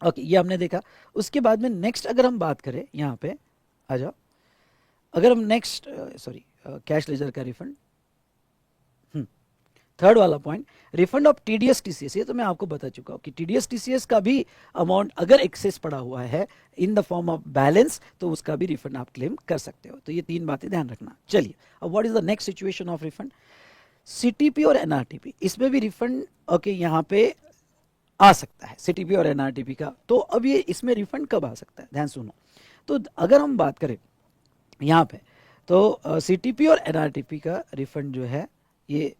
ओके ये हमने देखा। उसके बाद में नेक्स्ट अगर हम बात करें, यहाँ पे आ जाओ, अगर हम नेक्स्ट कैश लेजर का रिफंड, थर्ड वाला point refund of TDS TCS, ये तो मैं आपको बता चुका हूं कि टीडीएस टीसीएस का भी अमाउंट अगर एक्सेस पड़ा हुआ है in the form of balance तो उसका भी रिफंड आप क्लेम कर सकते हो। तो ये 3 बातें ध्यान रखना। चलिए अब what is the next situation of refund, CTP और एनआरटीपी, इसमें भी रिफंड ओके यहाँ पे आ सकता है सीटीपी और एनआरटीपी का। तो अब ये इसमें रिफंड कब आ सकता है, ध्यान सुनो। तो अगर हम बात करें यहाँ पे, तो सीटीपी और एनआरटीपी का रिफंड जो है, ये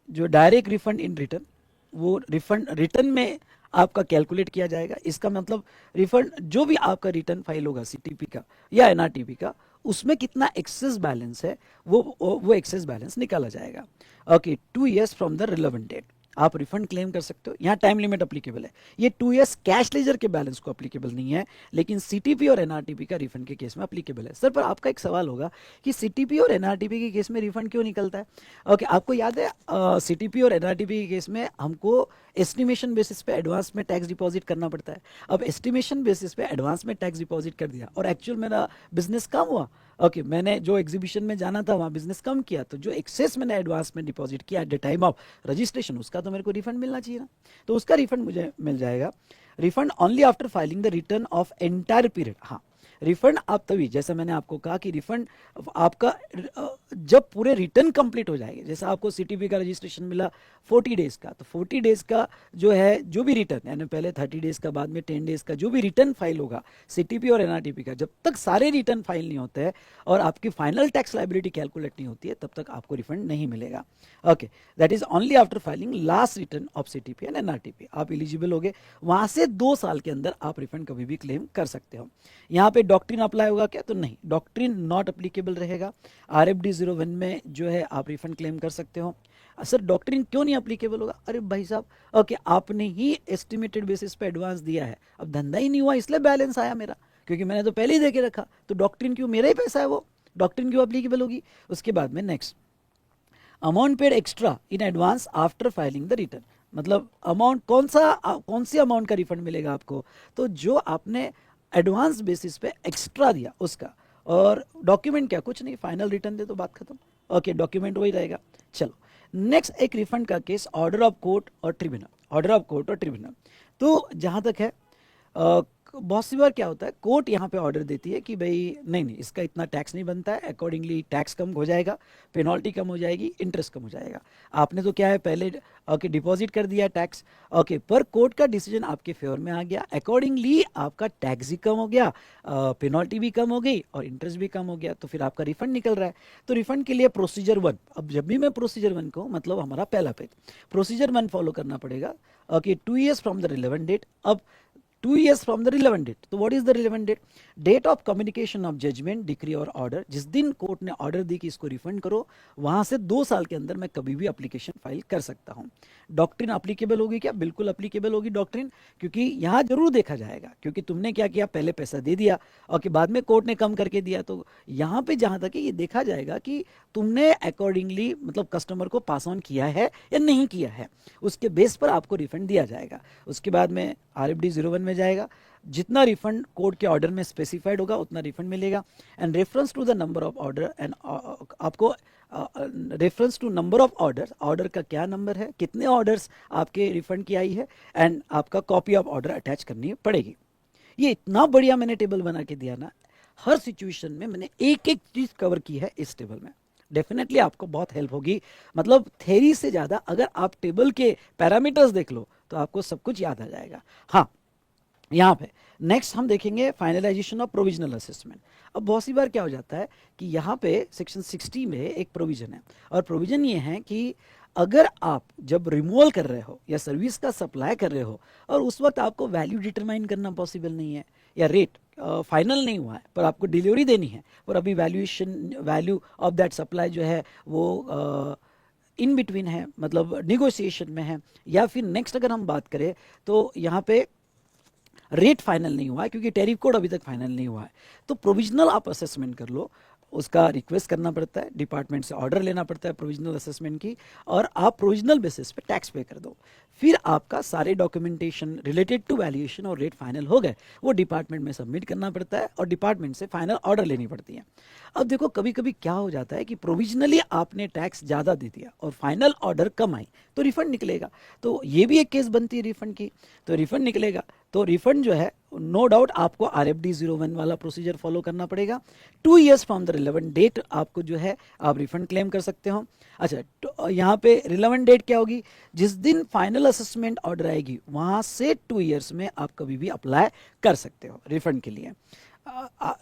जो डायरेक्ट रिफंड इन रिटर्न, वो रिफंड रिटर्न में आपका कैलकुलेट किया जाएगा। इसका मतलब रिफंड जो भी आपका रिटर्न फाइल होगा सीटीपी का या एनआरटीपी का, उसमें कितना एक्सेस बैलेंस है वो एक्सेस बैलेंस निकाला जाएगा। Okay, 2 years from the relevant date आप रिफंड क्लेम कर सकते हो। यहाँ टाइम लिमिट अप्लीकेबल है। ये 2 years कैश लेजर के बैलेंस को अप्लीकेबल नहीं है, लेकिन सीटीपी और एनआरटीपी का रिफंड के केस में अप्लीकेबल है। सर पर आपका एक सवाल होगा कि सीटीपी और एनआरटीपी के केस में रिफंड क्यों निकलता है? ओके, आपको याद है सीटीपी और एनआरटीपी के केस में हमको एस्टिमेशन बेसिस पे एडवांस में टैक्स डिपॉजिट करना पड़ता है। अब एस्टिमेशन बेसिस पे एडवांस में टैक्स डिपॉजिट कर दिया और एक्चुअल मेरा बिजनेस कम हुआ। ओके, मैंने जो एग्जीबिशन में जाना था वहाँ बिजनेस कम किया, तो जो एक्सेस मैंने एडवांस में डिपॉजिट किया at the time of registration, उसका तो मेरे को रिफंड मिलना चाहिए ना। तो उसका रिफंड मुझे मिल जाएगा। Refund only after filing the return of entire period. हाँ, रिफंड आप तभी, जैसा मैंने आपको कहा कि रिफंड आपका जब पूरे रिटर्न कंप्लीट हो जाएंगे। जैसा आपको सीटीपी का रजिस्ट्रेशन मिला 40 डेज का, तो 40 डेज का जो है जो भी रिटर्न, यानी पहले 30 डेज का, बाद में 10 डेज का जो भी रिटर्न फाइल होगा सीटीपी और एनआरटीपी का, जब तक सारे रिटर्न फाइल नहीं होते हैं और आपकी फाइनल टैक्स लाइबिलिटी कैलकुलेट नहीं होती है, तब तक आपको रिफंड नहीं मिलेगा। Okay, that is only after filing last return of CTP and NRTP आप एलिजिबल हो गए। वहां से 2 साल के अंदर आप रिफंड कभी भी क्लेम कर सकते हो। यहाँ पे डॉक्ट्रिन अप्लाई होगा क्या? तो नहीं, डॉक्ट्रिन नॉट एप्लीकेबल रहेगा। आरएफडी 01 में जो है आप रिफंड क्लेम कर सकते हो। सर डॉक्ट्रिन क्यों नहीं एप्लीकेबल होगा? अरे भाई साहब, ओके, आपने ही एस्टिमेटेड बेसिस पे एडवांस दिया है, अब धंधा ही नहीं हुआ इसलिए बैलेंस आया मेरा, क्योंकि मैंने तो पहले ही देके रखा, तो डॉक्ट्रिन क्यों, मेरा ही पैसा है वो, डॉक्ट्रिन क्यों एप्लीकेबल होगी? उसके बाद में next, amount paid extra in advance after filing the return. मतलब अमाउंट कौन सी अमाउंट का रिफंड मिलेगा आपको? तो जो आपने एडवांस बेसिस पे एक्स्ट्रा दिया उसका। और डॉक्यूमेंट क्या, कुछ नहीं, फाइनल रिटर्न दे तो बात खत्म। ओके, डॉक्यूमेंट वही रहेगा। चलो नेक्स्ट, एक रिफंड का केस, ऑर्डर ऑफ कोर्ट और ट्रिब्यूनल। ऑर्डर ऑफ कोर्ट और ट्रिब्यूनल, तो जहां तक है बहुत सी बार क्या होता है, कोर्ट यहाँ पे ऑर्डर देती है कि भाई नहीं नहीं, इसका इतना टैक्स नहीं बनता है, अकॉर्डिंगली टैक्स कम हो जाएगा, पेनल्टी कम हो जाएगी, इंटरेस्ट कम हो जाएगा। आपने तो क्या है पहले ओके डिपॉजिट कर दिया टैक्स, ओके, पर कोर्ट का डिसीजन आपके फेवर में आ गया, अकॉर्डिंगली आपका टैक्स भी कम हो गया, पेनल्टी भी कम हो गई और इंटरेस्ट भी कम हो गया, तो फिर आपका रिफंड निकल रहा है। तो रिफंड के लिए प्रोसीजर 1, अब जब भी मैं प्रोसीजर 1 को, मतलब हमारा पहला पेज, प्रोसीजर 1 फॉलो करना पड़ेगा। Okay, 2 years from the relevant date. अब 2 years from the relevant date, तो what is the relevant date? Date of communication of judgment, decree और ऑर्डर। जिस दिन कोर्ट ने ऑर्डर दी कि इसको रिफंड करो, वहां से 2 साल के अंदर मैं कभी भी एप्लीकेशन फाइल कर सकता हूं। डॉक्ट्रिन एप्लीकेबल होगी क्या? बिल्कुल एप्लीकेबल होगी डॉक्ट्रिन, क्योंकि यहां जरूर देखा जाएगा, क्योंकि तुमने क्या किया, पहले पैसा दे दिया और के बाद में कोर्ट ने कम करके दिया, तो यहां पे जहां तक ये देखा जाएगा कि तुमने अकॉर्डिंगली मतलब कस्टमर को पास ऑन किया है या नहीं किया है, उसके बेस पर आपको रिफंड दिया जाएगा। उसके बाद में आरएफडी 01 में जाएगा, जितना रिफंड कोर्ट के ऑर्डर में स्पेसिफाइड होगा उतना रिफंड मिलेगा। And reference to the number of order, and आपको reference to number of order, order का क्या नंबर है, कितने ऑर्डर्स आपके रिफंड की आई है, एंड आपका कॉपी ऑफ ऑर्डर अटैच करनी पड़ेगी। ये इतना बढ़िया मैंने टेबल बना के दिया ना, हर सिचुएशन में मैंने एक एक चीज कवर की है इस टेबल में। डेफिनेटली आपको बहुत हेल्प होगी, मतलब थ्योरी से ज्यादा अगर आप टेबल के पैरामीटर्स देख लो तो आपको सब कुछ याद आ जाएगा। हाँ, यहाँ पे नेक्स्ट हम देखेंगे फाइनलाइजेशन ऑफ प्रोविजनल असेसमेंट। अब बहुत सी बार क्या हो जाता है कि यहाँ पे सेक्शन 60 में एक प्रोविजन है, और प्रोविजन ये है कि अगर आप जब रिमूवल कर रहे हो या सर्विस का सप्लाई कर रहे हो और उस वक्त आपको वैल्यू डिटरमाइन करना पॉसिबल नहीं है, या रेट फाइनल नहीं हुआ है पर आपको डिलीवरी देनी है, और अभी वैल्यू ऑफ दैट सप्लाई जो है वो इन बिटवीन है, मतलब निगोशिएशन में है, या फिर नेक्स्ट अगर हम बात करें तो यहाँ पे रेट फाइनल नहीं हुआ है क्योंकि टैरिफ कोड अभी तक फाइनल नहीं हुआ है, तो प्रोविजनल आप असेसमेंट कर लो। उसका रिक्वेस्ट करना पड़ता है, डिपार्टमेंट से ऑर्डर लेना पड़ता है प्रोविजनल असेसमेंट की, और आप प्रोविजनल बेसिस पे टैक्स पे कर दो। फिर आपका सारे डॉक्यूमेंटेशन रिलेटेड टू वैल्यूएशन और रेट फाइनल हो गए, वो डिपार्टमेंट में सबमिट करना पड़ता है और डिपार्टमेंट से फाइनल ऑर्डर लेनी पड़ती है। अब देखो कभी कभी क्या हो जाता है कि प्रोविजनली आपने टैक्स ज़्यादा दे दिया और फाइनल ऑर्डर कम आई, तो रिफंड निकलेगा। तो ये भी एक केस बनती है रिफंड की, तो रिफंड निकलेगा। तो रिफंड जो है नो डाउट आपको RFD 01 वाला प्रोसीजर फॉलो करना पड़ेगा। 2 years from the relevant date आपको जो है आप रिफंड क्लेम कर सकते हो। अच्छा, तो यहाँ पे रिलेवेंट डेट क्या होगी, जिस दिन फाइनल असेसमेंट ऑर्डर आएगी वहाँ से 2 years में आप कभी भी अप्लाई कर सकते हो रिफंड के लिए।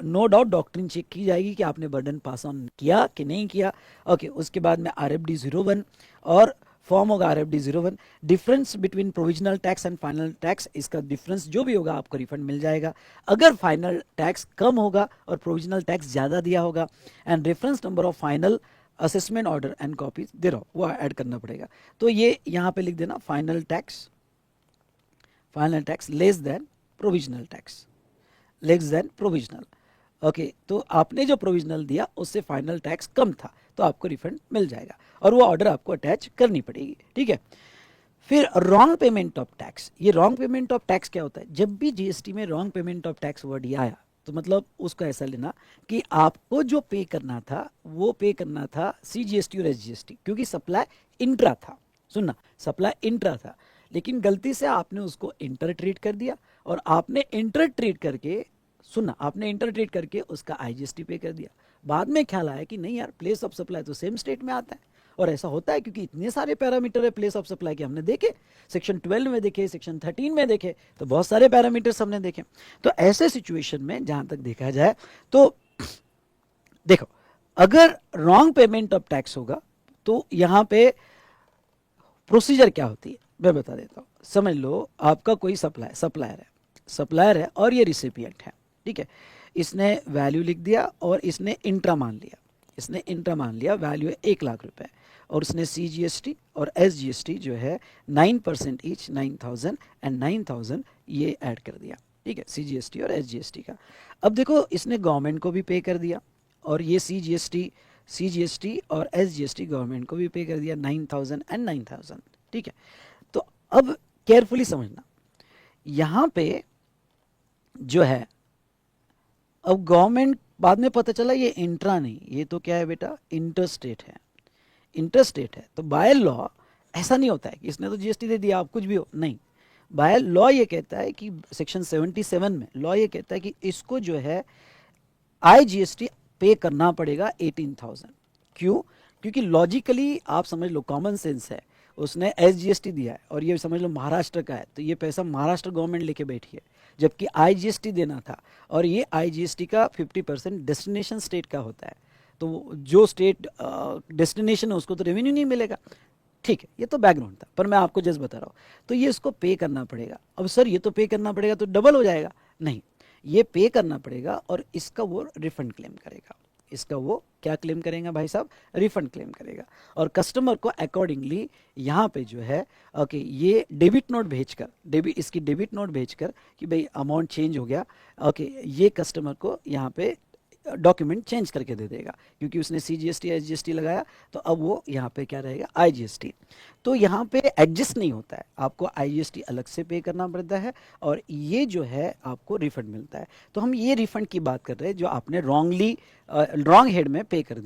नो डाउट डॉक्ट्रिन चेक की जाएगी कि आपने बर्डन पास ऑन किया कि नहीं किया। ओके, उसके बाद में RFD 01 और फॉर्म होगा RFD 01। Difference between provisional tax and final tax, इसका डिफरेंस जो भी होगा आपको रिफंड मिल जाएगा। अगर फाइनल टैक्स कम होगा और प्रोविजनल टैक्स ज़्यादा दिया होगा, and reference number of final assessment order and copies दे रहा हो वो ऐड करना पड़ेगा। तो ये यहाँ पे लिख देना final tax less than provisional tax, less than provisional. Okay, तो आपने जो प्रोविजनल दिया उससे फाइनल टैक्स कम था तो आपको रिफंड मिल जाएगा और वो ऑर्डर आपको अटैच करनी पड़ेगी, ठीक है। फिर रॉन्ग पेमेंट ऑफ टैक्स, ये रॉन्ग पेमेंट ऑफ टैक्स क्या होता है, जब भी जीएसटी में wrong payment of tax word ये आया तो मतलब उसको ऐसा लेना कि आपको जो पे करना था वो पे करना था CGST और SGST, क्योंकि सप्लाई इंट्रा था। सुनना, सप्लाई इंट्रा था, लेकिन गलती से आपने उसको इंटर ट्रीट कर दिया और आपने इंटर ट्रीट करके, सुनना, आपने इंटर ट्रीट करके उसका IGST पे कर दिया। बाद में ख्याल आया कि नहीं यार, प्लेस ऑफ सप्लाई तो सेम स्टेट में आता है, और ऐसा होता है क्योंकि इतने सारे पैरामीटर है प्लेस ऑफ सप्लाई के, हमने देखे सेक्शन 12 में देखे, सेक्शन 13 में देखे, तो बहुत सारे पैरामीटर्स हमने देखे। तो ऐसे सिचुएशन में जहां तक देखा जाए तो देखो, अगर रॉन्ग पेमेंट ऑफ टैक्स होगा तो यहां पे प्रोसीजर क्या होती है मैं बता देता हूं। समझ लो आपका कोई सप्लायर है और ये रिसिपिएंट है, ठीक है। इसने वैल्यू लिख दिया और इसने इंट्रा मान लिया, वैल्यू है 1,00,000 रुपए, और उसने CGST और SGST जो है 9% ईच, 9,000 एंड 9,000 ये ऐड कर दिया, ठीक है, CGST और SGST का। अब देखो, इसने गवर्नमेंट को भी पे कर दिया और ये CGST और SGST गवर्नमेंट को भी पे कर दिया, 9,000 एंड 9,000, ठीक है। तो अब केयरफुली समझना, यहाँ पे जो है अब गवर्नमेंट, बाद में पता चला ये इंट्रा नहीं, ये तो क्या है बेटा, इंटरस्टेट है। तो बाय लॉ ऐसा नहीं होता है कि इसने तो GST दे दिया आप कुछ भी हो, नहीं। बाय लॉ ये कहता है कि सेक्शन 77 में लॉ ये कहता है कि इसको जो है IGST पे करना पड़ेगा 18,000। क्यों? क्योंकि लॉजिकली आप समझ लो, कॉमन सेंस है, उसने SGST दिया है और ये समझ लो महाराष्ट्र का है, तो ये पैसा महाराष्ट्र गवर्नमेंट लेके बैठी है, जबकि IGST देना था और ये IGST का 50% डेस्टिनेशन स्टेट का होता है, तो जो स्टेट डेस्टिनेशन है उसको तो रेवेन्यू नहीं मिलेगा, ठीक है। ये तो बैकग्राउंड था, पर मैं आपको जस्ट बता रहा हूँ। तो ये इसको पे करना पड़ेगा। अब सर ये तो पे करना पड़ेगा तो डबल हो जाएगा, नहीं, ये पे करना पड़ेगा और इसका वो रिफंड क्लेम करेगा। इसका वो क्या क्लेम करेगा भाई साहब, रिफंड क्लेम करेगा। और कस्टमर को अकॉर्डिंगली यहाँ पे जो है ओके, ये डेबिट नोट भेजकर, इसकी डेबिट नोट भेजकर कि भाई अमाउंट चेंज हो गया, ओके, ये कस्टमर को यहाँ पे डॉक्यूमेंट चेंज करके दे देगा, क्योंकि उसने CGST SGST लगाया, तो अब वो यहाँ पे क्या रहेगा, IGST। तो यहाँ पे एडजस्ट नहीं होता है, आपको IGST अलग से पे करना पड़ता है और ये जो है आपको रिफंड मिलता है। तो हम ये रिफंड की बात कर रहे हैं जो आपने रॉन्ग हेड में पे कर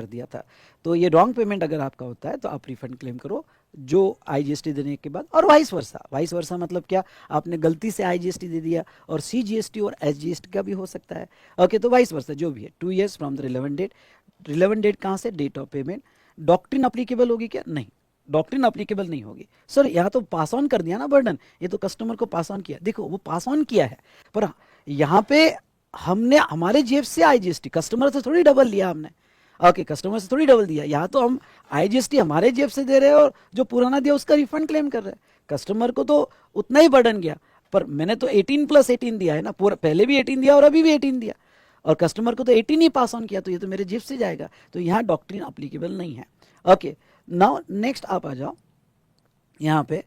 दिया था, तो ये रॉन्ग पेमेंट अगर आपका होता है तो आप रिफंड क्लेम करो जो IGST देने के बाद, और वाइस वर्सा मतलब क्या, आपने गलती से IGST दे दिया और CGST और SGST का भी हो सकता है, ओके। तो वाइस वर्सा जो भी है, 2 years from the relevant date कहाँ से, date of payment. Doctrine applicable होगी क्या, नहीं, डॉक्ट्रिन अप्लीकेबल नहीं होगी। सर यहाँ तो पास ऑन कर दिया ना बर्डन, ये तो कस्टमर को पास ऑन किया, देखो वो पास ऑन किया है, पर यहाँ पे हमने हमारे जेब से IGST, कस्टमर से थोड़ी डबल लिया हमने, ओके, कस्टमर से थोड़ी डबल दिया। यहाँ तो हम IGST हमारे जेब से दे रहे हैं और जो पुराना दिया उसका रिफंड क्लेम कर रहे हैं। कस्टमर को तो उतना ही बर्डन गया, पर मैंने तो 18+18 दिया है ना, पूरा पहले भी 18 दिया और अभी भी 18 दिया, और कस्टमर को तो 18 ही पास ऑन किया, तो ये तो मेरे जेब से जाएगा, तो यहाँ डॉक्ट्रिन अप्लीकेबल नहीं है, ओके। नाउ नेक्स्ट आप आ जाओ, यहाँ पे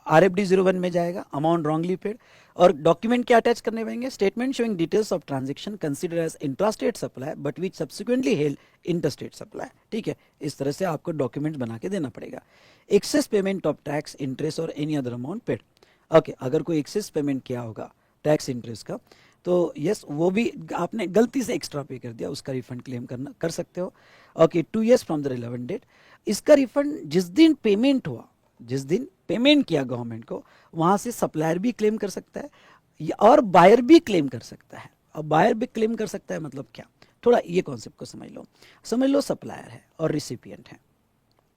RFD 01 में जाएगा, अमाउंट रॉन्गली पेड, और डॉक्यूमेंट क्या अटैच करने पड़ेंगे, statement showing details of transaction consider as intrastate supply but which subsequently held interstate supply, ठीक है। इस तरह से आपको डॉक्यूमेंट बना के देना पड़ेगा। Excess payment of tax, interest और any other amount paid, okay, अगर कोई एक्सेस पेमेंट किया होगा टैक्स इंटरेस्ट का, तो यस, वो भी आपने गलती से एक्स्ट्रा पे कर दिया, उसका रिफंड क्लेम कर सकते हो, okay. 2 years from the relevant date, इसका रिफंड जिस दिन पेमेंट हुआ, जिस दिन पेमेंट किया गवर्नमेंट को, वहां से सप्लायर भी क्लेम कर सकता है और बायर भी क्लेम कर सकता है। और बायर भी क्लेम कर सकता है मतलब क्या, थोड़ा ये कॉन्सेप्ट को समझ लो सप्लायर है और रिसिपिएंट है।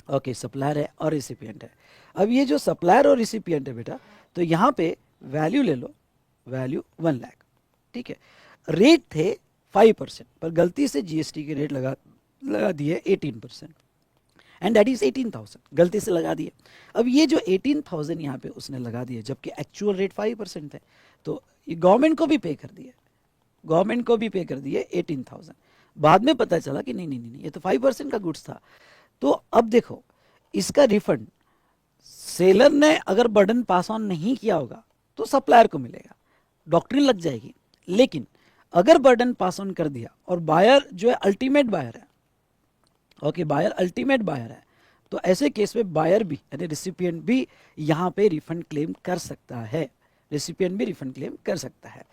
ओके, सप्लायर है और रिसिपिएंट है। अब ये जो सप्लायर और रिसिपिएंट है बेटा, तो यहाँ पे वैल्यू ले लो, वैल्यू 1 लाख, ठीक है। रेट थे 5%, पर गलती से जीएसटी के रेट लगा दिए 18%, एंड दैट इज 18,000, गलती से लगा दिए। अब ये जो 18,000 यहाँ पे उसने लगा दिए, जबकि एक्चुअल रेट 5% है, तो ये गवर्नमेंट को भी पे कर दिए, 18,000। बाद में पता चला कि नहीं, ये तो 5% का गुड्स था। तो अब देखो, इसका रिफंड सेलर ने अगर बर्डन पास ऑन नहीं किया होगा तो सप्लायर को मिलेगा, डॉक्ट्रिन लग जाएगी। लेकिन अगर बर्डन पास ऑन कर दिया और बायर जो है अल्टीमेट बायर है, ओके, बायर अल्टीमेट बायर है, तो ऐसे केस में बायर भी यानी रिसिपिएंट भी यहाँ पे रिफंड क्लेम कर सकता है, रिसिपिएंट भी रिफंड क्लेम कर सकता है,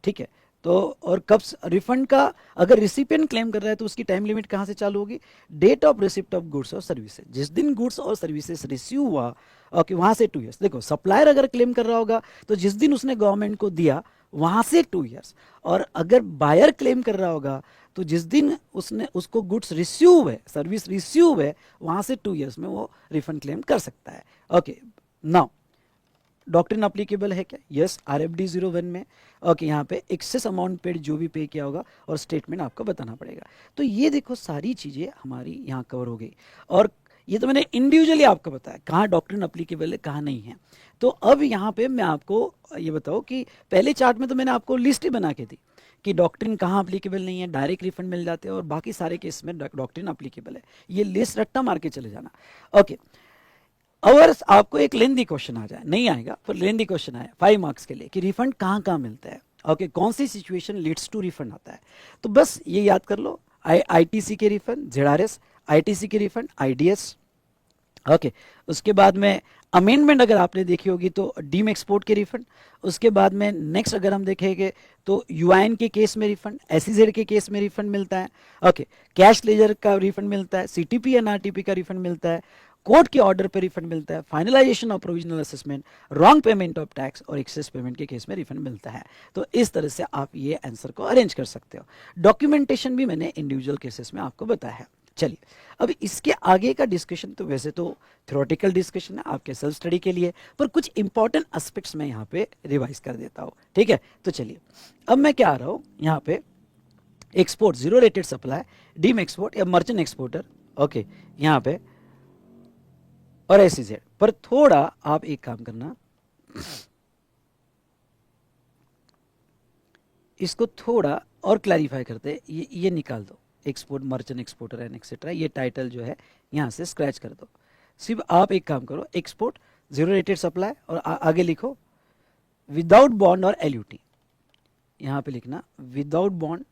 ठीक है। तो और कब रिफंड का अगर रिसिपिएंट क्लेम कर रहा है तो उसकी टाइम लिमिट कहाँ से चालू होगी, date of receipt of goods और सर्विसेज, जिस दिन गुड्स और सर्विसेज रिसीव हुआ, ओके, वहां से 2 ईयर्स। देखो, सप्लायर अगर क्लेम कर रहा होगा तो जिस दिन उसने गवर्नमेंट को दिया वहां से 2 ईयर्स, और अगर बायर क्लेम कर रहा होगा तो जिस दिन उसको गुड्स रिसीव हुए, सर्विस रिसीव हुए, वहां से 2 ईयर्स में वो रिफंड क्लेम कर सकता है। ओके, नाउ डॉक्ट्रिन अप्लीकेबल है क्या, यस, RFD 01 में, ओके, यहाँ पे एक्सेस अमाउंट पेड जो भी पे किया होगा और स्टेटमेंट आपको बताना पड़ेगा। तो ये देखो सारी चीजें हमारी यहाँ कवर हो गई, और ये तो मैंने इंडिविजुअली आपको बताया कहाँ डॉक्ट्रिन अप्लीकेबल है कहाँ नहीं है। तो अब यहाँ पे मैं आपको ये बताऊँ कि पहले चार्ट में तो मैंने आपको लिस्ट ही बना के दी कि डॉक्ट्रिन कहाँ अप्लीकेबल नहीं है, डायरेक्ट रिफंड मिल जाते हैं, और बाकी सारे केस में डॉक्ट्रिन अप्लीकेबल है। ये लिस्ट रट्टा मार के चले जाना, ओके। अगर आपको एक लेंदी क्वेश्चन आ जाए, नहीं आएगा पर लेंदी क्वेश्चन आया 5 मार्क्स के लिए कि रिफंड कहाँ कहाँ मिलता है, ओके, कौन सी सिचुएशन लीड्स टू रिफंड आता है, तो बस ये याद कर लो, आईटीसी के रिफंड, ZRS, आईटीसी के रिफंड, आईडीएस, ओके। उसके बाद में अमेंडमेंट अगर आपने देखी होगी तो डीम एक्सपोर्ट के रिफंड, उसके बाद में नेक्स्ट अगर हम देखेंगे तो यूआईएन के केस में रिफंड, एसईजेड के केस में रिफंड मिलता है, ओके, कैश लेजर का रिफंड मिलता है, सीटीपी एंड आरटीपी का रिफंड मिलता है, कोर्ट के ऑर्डर पे रिफंड मिलता है, finalisation of provisional assessment, wrong payment of tax और एक्सेस पेमेंट के केस में रिफंड मिलता है। तो इस तरह से आप ये आंसर को अरेंज कर सकते हो। डॉक्यूमेंटेशन भी मैंने इंडिविजुअल केसेस में आपको बताया है। चलिए, अब इसके आगे का डिस्कशन तो वैसे तो थ्योरेटिकल डिस्कशन है आपके सेल्फ स्टडी के लिए, पर कुछ इंपॉर्टेंट एस्पेक्ट्स मैं यहाँ पे रिवाइज कर देता हूँ, ठीक है। तो चलिए, अब मैं क्या आ रहा हूँ यहाँ पे, export, zero rated supply, deem export या मर्चेंट एक्सपोर्टर, ओके, यहाँ पे, और एसईजेड पर थोड़ा आप एक काम करना, इसको थोड़ा और क्लैरिफाई करते, ये निकाल दो, export, merchant exporter and etcetera, ये टाइटल जो है यहाँ से स्क्रैच कर दो। सिर्फ आप एक काम करो, एक्सपोर्ट, जीरो रेटेड सप्लाई, और आगे लिखो विदाउट बॉन्ड और एलयूटी, यहाँ पे लिखना विदाउट बॉन्ड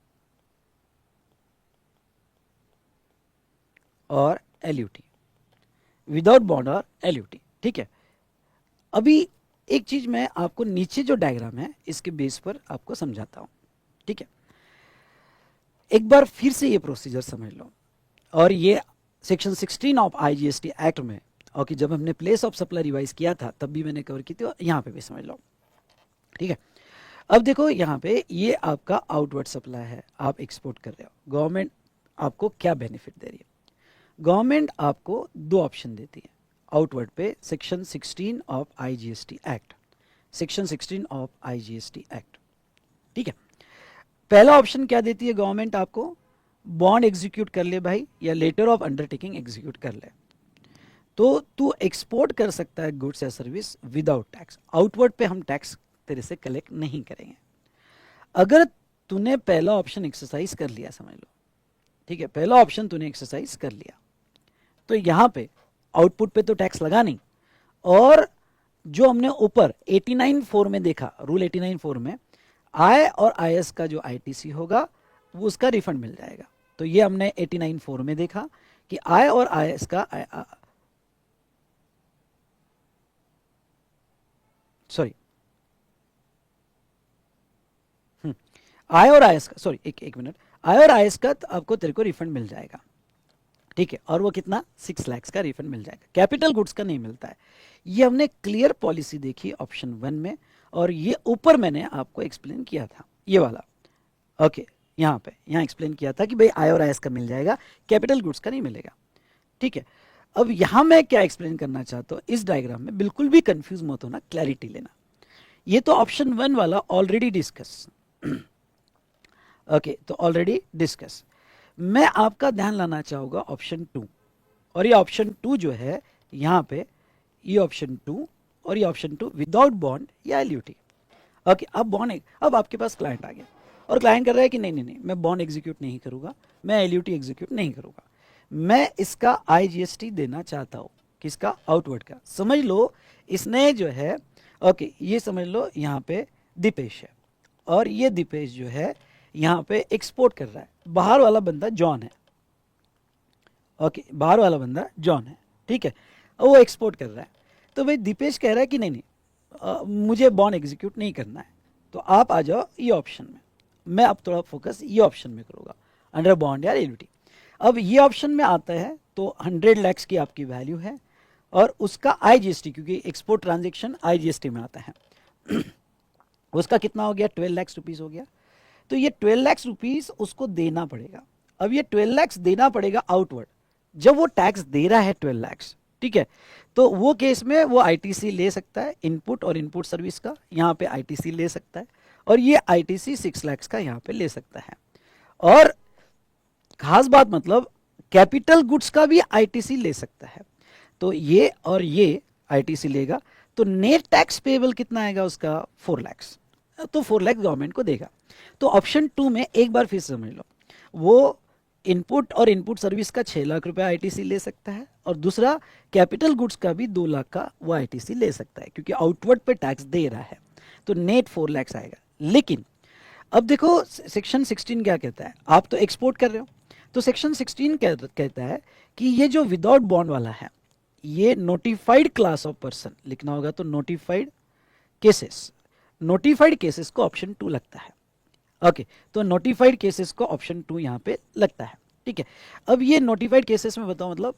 और एलयूटी, विदाउट बॉन्ड और एलयूटी, ठीक है। अभी एक चीज मैं आपको नीचे जो डायग्राम है इसके बेस पर आपको समझाता हूं, ठीक है। एक बार फिर से ये प्रोसीजर समझ लो, और ये सेक्शन 16 ऑफ आईजीएसटी एक्ट में, और कि जब हमने प्लेस ऑफ सप्लाई रिवाइज किया था तब भी मैंने कवर की थी, और यहाँ पे भी समझ लो, ठीक है। अब देखो यहाँ पे ये आपका आउटवर्ड सप्लाई है, आप एक्सपोर्ट कर रहे हो, गवर्नमेंट आपको क्या बेनिफिट दे रही है, गवर्नमेंट आपको 2 ऑप्शन देती है आउटवर्ड पे, section 16 of IGST act, section 16 of IGST act, ठीक है। पहला ऑप्शन क्या देती है गवर्नमेंट आपको, बॉन्ड एग्जीक्यूट कर ले भाई, या लेटर ऑफ अंडरटेकिंग एग्जीक्यूट कर ले, तो तू एक्सपोर्ट कर सकता है गुड्स या सर्विस विदाउट टैक्स, आउटवर्ड पे हम टैक्स तेरे से कलेक्ट नहीं करेंगे। अगर तूने पहला ऑप्शन एक्सरसाइज कर लिया, समझ लो, ठीक है, पहला ऑप्शन तूने एक्सरसाइज कर लिया, तो यहां पे आउटपुट पे तो टैक्स लगा नहीं, और जो हमने ऊपर 89(4) में देखा, रूल 89(4) में आय और आईएस का जो आईटीसी होगा वो उसका रिफंड मिल जाएगा। तो ये हमने 89(4) में देखा कि आय और आईएस का सॉरी आय और आईएस का, सॉरी एक मिनट, आय और आईएस का आपको तेरे को रिफंड मिल जाएगा, ठीक है, और वो कितना 6 लाख का रिफंड मिल जाएगा, कैपिटल गुड्स का नहीं मिलता है। ये हमने क्लियर पॉलिसी देखी ऑप्शन 1 में, और ये ऊपर मैंने आपको एक्सप्लेन किया था, ये वाला, ओके, यहाँ पे यहाँ एक्सप्लेन किया था कि भाई आई और IS का मिल जाएगा, कैपिटल गुड्स का नहीं मिलेगा, ठीक है। अब यहाँ मैं क्या एक्सप्लेन करना चाहता हूँ, इस डायग्राम में बिल्कुल भी कंफ्यूज मत होना, क्लैरिटी लेना। ये तो ऑप्शन 1 वाला ऑलरेडी डिस्कस, ओके, तो ऑलरेडी डिस्कस। मैं आपका ध्यान लाना चाहूँगा ऑप्शन 2, और ये ऑप्शन 2 जो है यहाँ पे, ये ऑप्शन 2 और ये ऑप्शन 2 विदाउट बॉन्ड या एल्यूटी। ओके, अब बॉन्ड, अब आपके पास क्लाइंट आ गया और क्लाइंट कर रहा है कि नहीं नहीं नहीं, मैं बॉन्ड एग्जीक्यूट नहीं करूँगा, मैं एल्यूटी एग्जीक्यूट नहीं करूँगा, मैं इसका IGST देना चाहता हूँ, किसका, आउटवर्ड का। समझ लो इसने जो है, ओके, ये समझ लो यहाँ पे दीपेश है, और ये दीपेश जो है यहाँ पे एक्सपोर्ट कर रहा है, बाहर वाला बंदा जॉन है, ओके, बाहर वाला बंदा जॉन है, ठीक है, वो एक्सपोर्ट कर रहा है। तो भाई दीपेश कह रहा है कि नहीं नहीं, मुझे बॉन्ड एग्जीक्यूट नहीं करना है, तो आप आ जाओ ये ऑप्शन में, मैं अब थोड़ा फोकस ये ऑप्शन में करूँगा, अंडर बॉन्ड या एल्यूटी। अब ये ऑप्शन में आता है तो 100 लाख की आपकी वैल्यू है, और उसका IGST, क्योंकि एक्सपोर्ट ट्रांजेक्शन IGST में आता है उसका कितना हो गया, 12 लाख रुपीज़ हो गया। तो ये 12 लाख रुपीज़ उसको देना पड़ेगा। अब ये 12 लाख देना पड़ेगा आउटवर्ड, जब वो टैक्स दे रहा है 12 लाख, ठीक है, तो वो केस में वो ITC ले सकता है, इनपुट और इनपुट सर्विस का, यहाँ पे ITC ले सकता है, और ये ITC 6 लाख का यहाँ पे ले सकता है। और खास बात मतलब कैपिटल गुड्स का भी ITC ले सकता है। तो ये और ये ITC लेगा, तो नेट टैक्स पेबल कितना आएगा उसका, 4 लाख, तो 4 लाख गवर्नमेंट को देगा। तो ऑप्शन 2 में एक बार फिर समझ लो, वो इनपुट और इनपुट सर्विस का 6 लाख रुपए ITC ले सकता है, और दूसरा कैपिटल गुड्स का भी 2 लाख का वो ITC ले सकता है, क्योंकि आउटवर्ड पे टैक्स दे रहा है, तो नेट 4 लाख आएगा। लेकिन अब देखो सेक्शन 16 क्या कहता है, आप तो एक्सपोर्ट कर रहे हो, तो सेक्शन 16 कहता है कि ये जो विदाउट बॉन्ड वाला है, ये नोटिफाइड क्लास ऑफ पर्सन लिखना होगा, तो नोटिफाइड केसेस, नोटिफाइड केसेस को ऑप्शन 2 लगता है, ओके, तो नोटिफाइड केसेस को ऑप्शन 2 यहाँ पे लगता है, ठीक है। अब ये नोटिफाइड केसेस में बताओ, मतलब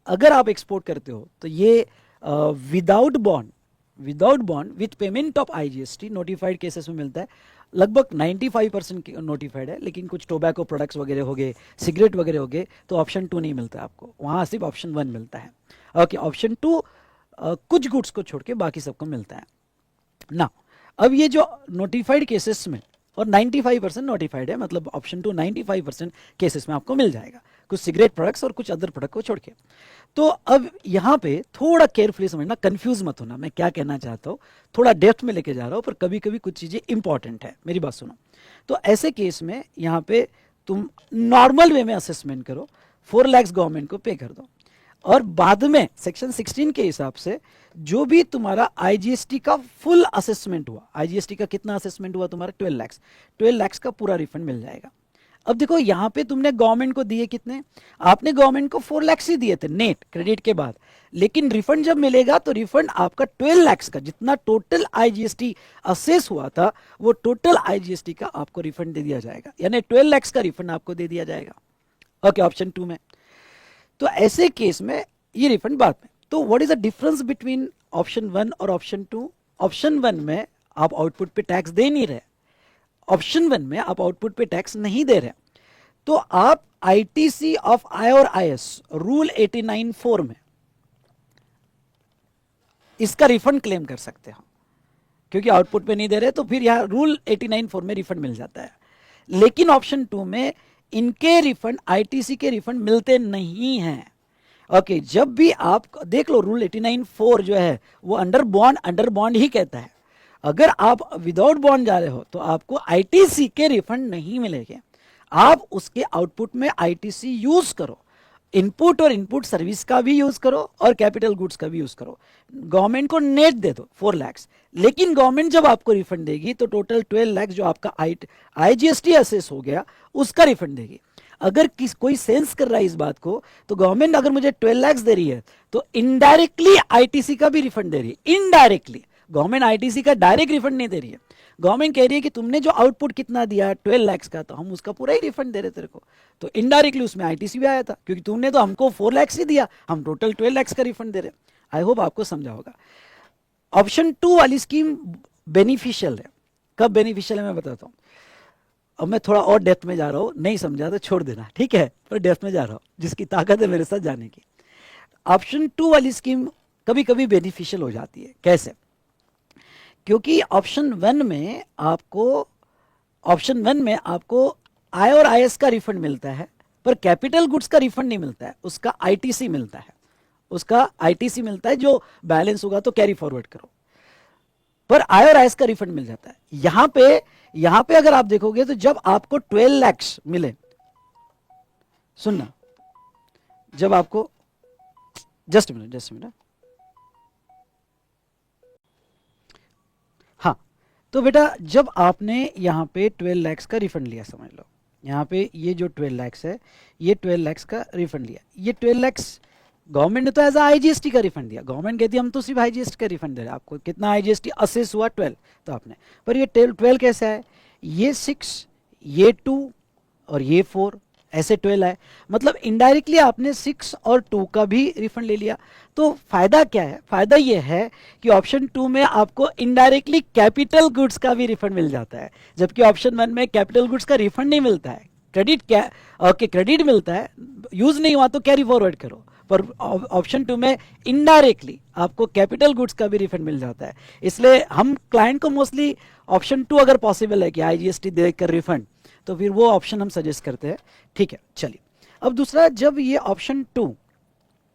अगर आप एक्सपोर्ट करते हो तो ये without bond with payment of IGST notified cases में मिलता है। लगभग 95% नोटिफाइड है, लेकिन कुछ टोबैको प्रोडक्ट्स वगैरह हो गए, सिगरेट वगैरह हो गए, तो ऑप्शन 2 नहीं मिलता आपको, वहाँ सिर्फ ऑप्शन 1 मिलता है, ओके। ऑप्शन 2 कुछ गुड्स को छोड़ के बाकी सबको मिलता है ना। अब ये जो नोटिफाइड केसेस में, और 95% नोटिफाइड है, मतलब ऑप्शन 2 95% केसेस में आपको मिल जाएगा, कुछ सिगरेट प्रोडक्ट्स और कुछ अदर प्रोडक्ट को छोड़ के। तो अब यहाँ पे थोड़ा केयरफुली समझना, कंफ्यूज मत होना, मैं क्या कहना चाहता हूँ, थोड़ा डेप्थ में लेके जा रहा हूँ, पर कभी कभी कुछ चीज़ें इंपॉर्टेंट है, मेरी बात सुनो। तो ऐसे केस में यहाँ पे तुम नॉर्मल वे में असेसमेंट करो, 4 लाख गवर्नमेंट को पे कर दो, और बाद में सेक्शन 16 के हिसाब से जो भी तुम्हारा IGST का फुल असेसमेंट हुआ, IGST का कितना असेसमेंट हुआ तुम्हारा, 12 लाख का पूरा रिफंड मिल जाएगा। अब देखो यहाँ पे तुमने गवर्नमेंट को दिए कितने, आपने गवर्नमेंट को 4 लाख ही दिए थे नेट क्रेडिट के बाद, लेकिन रिफंड जब मिलेगा तो रिफंड आपका 12 लाख का, जितना टोटल IGST असेस हुआ था वो टोटल IGST का आपको रिफंड दे दिया जाएगा, यानी 12 लाख का रिफंड आपको दे दिया जाएगा, ओके, ऑप्शन 2 में। तो ऐसे केस में ये रिफंड बाद में। तो what is the difference between option 1 और ऑप्शन 2? ऑप्शन 1 में आप आउटपुट पे टैक्स दे नहीं रहे, ऑप्शन 1 में आप आउटपुट पे टैक्स नहीं दे रहे, तो आप ITC ऑफ I और IS रूल 89(4) में इसका रिफंड क्लेम कर सकते हो, क्योंकि आउटपुट पे नहीं दे रहे, तो फिर यहां रूल 89(4) में रिफंड मिल जाता है। लेकिन ऑप्शन 2 में इनके रिफंड, ITC के रिफंड मिलते नहीं हैं, ओके। जब भी आप देख लो रूल 89(4) जो है वो अंडर बॉन्ड ही कहता है, अगर आप विदाउट बॉन्ड जा रहे हो तो आपको ITC के रिफंड नहीं मिलेंगे, आप उसके आउटपुट में ITC यूज करो, इनपुट और इनपुट सर्विस का भी यूज करो और कैपिटल गुड्स का भी यूज करो, गवर्नमेंट को नेट दे दो 4 लाख, लेकिन गवर्नमेंट जब आपको रिफंड देगी तो टोटल 12 लाख जो आपका IGST असेस हो गया उसका रिफंड देगी। अगर कोई सेंस कर रहा है इस बात को, तो गवर्नमेंट अगर मुझे 12 लाख दे रही है तो इनडायरेक्टली ITC का भी रिफंड दे रही है, इनडायरेक्टली, गवर्नमेंट आईटीसी का डायरेक्ट रिफंड नहीं दे रही है, गवर्नमेंट कह रही है कि तुमने जो आउटपुट कितना दिया 12 लाख का, तो हम उसका पूरा ही रिफंड दे रहे तेरे को। तो इनडायरेक्टली उसमें आईटीसी भी आया था, क्योंकि तुमने तो हमको 4 लाख ही दिया, हम टोटल 12 लाख का रिफंड दे रहे हैं। आई होप आपको समझा होगा। ऑप्शन 2 वाली स्कीम बेनिफिशियल है। कब बेनिफिशियल है मैं बताता हूँ। अब मैं थोड़ा और डेप्थ में जा रहा हूँ, नहीं समझा तो छोड़ देना, ठीक है, पर डेप्थ में जा रहा हूँ, जिसकी ताकत है मेरे साथ जाने की। ऑप्शन 2 वाली स्कीम कभी कभी बेनिफिशियल हो जाती है। कैसे? क्योंकि ऑप्शन 1 में आपको आय और आईएस का रिफंड मिलता है, पर कैपिटल गुड्स का रिफंड नहीं मिलता है, उसका आईटीसी मिलता है, उसका आईटीसी मिलता है, जो बैलेंस होगा तो कैरी फॉरवर्ड करो, पर आय और आईएस का रिफंड मिल जाता है। यहां पे अगर आप देखोगे तो जब आपको 12 लाख मिले, सुनना, जब आपको, जस्ट मिनट, हाँ, तो बेटा जब आपने यहां पे 12 लाख का रिफंड लिया, समझ लो यहां पे ये जो 12 लाख है, ये 12 लाख का रिफंड लिया, ये 12 लाख गवर्नमेंट ने तो एज आईजीएसटी का रिफंड दिया। गवर्नमेंट कहती है हम तो सिर्फ आईजीएसटी का रिफंड दे रहे हैं आपको, कितना आईजीएसटी असेस हुआ 12, तो आपने, पर ये 12 कैसे है, ये 6, ये 2 और ये 4, ऐसे 12 है, मतलब इनडायरेक्टली आपने 6 और 2 का भी रिफंड ले लिया। तो फायदा क्या है? फायदा ये है कि ऑप्शन 2 में आपको इनडायरेक्टली कैपिटल गुड्स का भी रिफंड मिल जाता है, जबकि ऑप्शन 1 में कैपिटल गुड्स का रिफंड नहीं मिलता है, क्रेडिट मिलता है, यूज नहीं हुआ तो कैरी फॉरवर्ड करो, पर ऑप्शन 2 में इनडायरेक्टली आपको कैपिटल गुड्स का भी रिफंड मिल जाता है। इसलिए हम क्लाइंट को मोस्टली ऑप्शन 2 अगर पॉसिबल है कि आईजीएसटी देकर रिफंड, तो फिर वो ऑप्शन हम सजेस्ट करते हैं। ठीक है, चलिए अब दूसरा, जब ये ऑप्शन 2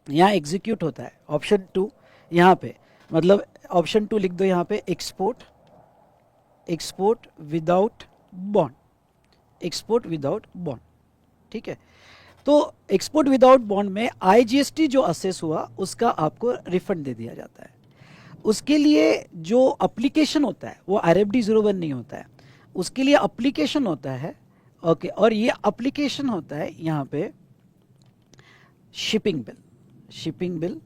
यहाँ एग्जीक्यूट होता है, ऑप्शन 2 यहाँ पे, मतलब ऑप्शन 2 लिख दो यहाँ पे, export without bond, export without bond, ठीक है। तो एक्सपोर्ट विदाउट बॉन्ड में आईजीएसटी जो असेस हुआ उसका आपको रिफंड दे दिया जाता है। उसके लिए जो एप्लीकेशन होता है वो RFD 01 नहीं होता है, उसके लिए एप्लीकेशन होता है, ओके, और ये एप्लीकेशन होता है यहाँ पे शिपिंग बिल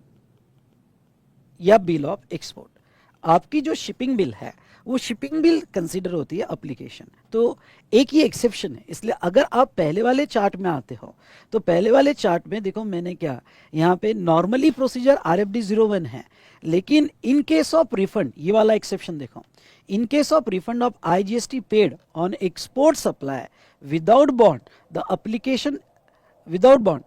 या बिल ऑफ एक्सपोर्ट। आपकी जो शिपिंग बिल है वो शिपिंग बिल कंसीडर होती है एप्लीकेशन। तो एक ही एक्सेप्शन है, इसलिए अगर आप पहले वाले चार्ट में आते हो तो पहले वाले चार्ट में देखो मैंने क्या, यहाँ पे नॉर्मली प्रोसीजर RFD 01 है, लेकिन इन केस ऑफ रिफंड, ये वाला एक्सेप्शन देखो, इन case of refund of IGST paid on export supply without bond, the application without bond,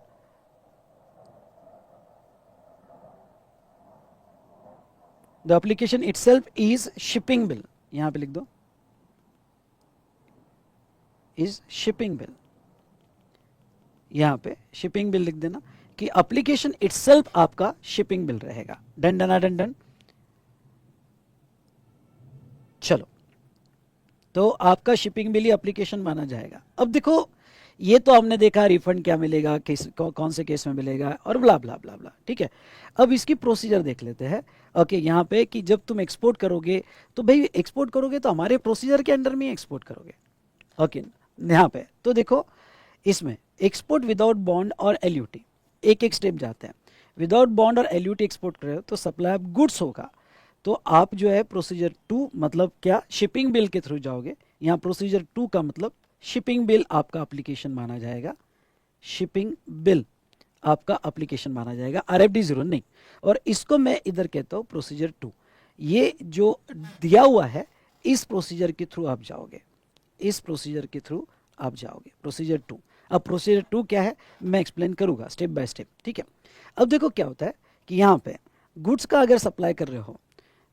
the application itself is shipping bill, यहां पे लिख दो इज शिपिंग बिल, यहां पे शिपिंग बिल लिख देना कि एप्लीकेशन इटसेल्फ आपका शिपिंग बिल रहेगा। Done done done done. चलो, तो आपका शिपिंग बिल ही एप्लीकेशन माना जाएगा। अब देखो, ये तो हमने देखा रिफंड क्या मिलेगा, कौन से केस में मिलेगा और ब्ला ब्ला ब्ला ब्ला, ठीक है। अब इसकी प्रोसीजर देख लेते हैं। ओके, यहाँ पे कि जब तुम एक्सपोर्ट करोगे तो भाई एक्सपोर्ट करोगे तो हमारे प्रोसीजर के अंडर में एक्सपोर्ट करोगे। ओके, यहाँ पे तो देखो, इसमें एक्सपोर्ट विदाउट बॉन्ड और LUT एक एक स्टेप जाते हैं। विदाउट बॉन्ड और LUT एक्सपोर्ट कर रहे हो तो सप्लाई ऑफ गुड्स होगा, तो आप जो है प्रोसीजर 2 मतलब क्या, शिपिंग बिल के थ्रू जाओगे। यहाँ प्रोसीजर 2 का मतलब शिपिंग बिल आपका एप्लीकेशन माना जाएगा, शिपिंग बिल आपका एप्लीकेशन माना जाएगा, RFD 0 नहीं। और इसको मैं इधर कहता हूँ प्रोसीजर 2। ये जो दिया हुआ है इस प्रोसीजर के थ्रू आप जाओगे, इस प्रोसीजर के थ्रू आप जाओगे, प्रोसीजर 2। अब प्रोसीजर 2 क्या है मैं एक्सप्लेन करूंगा स्टेप बाय स्टेप, ठीक है। अब देखो क्या होता है कि यहाँ पे गुड्स का अगर सप्लाई कर रहे हो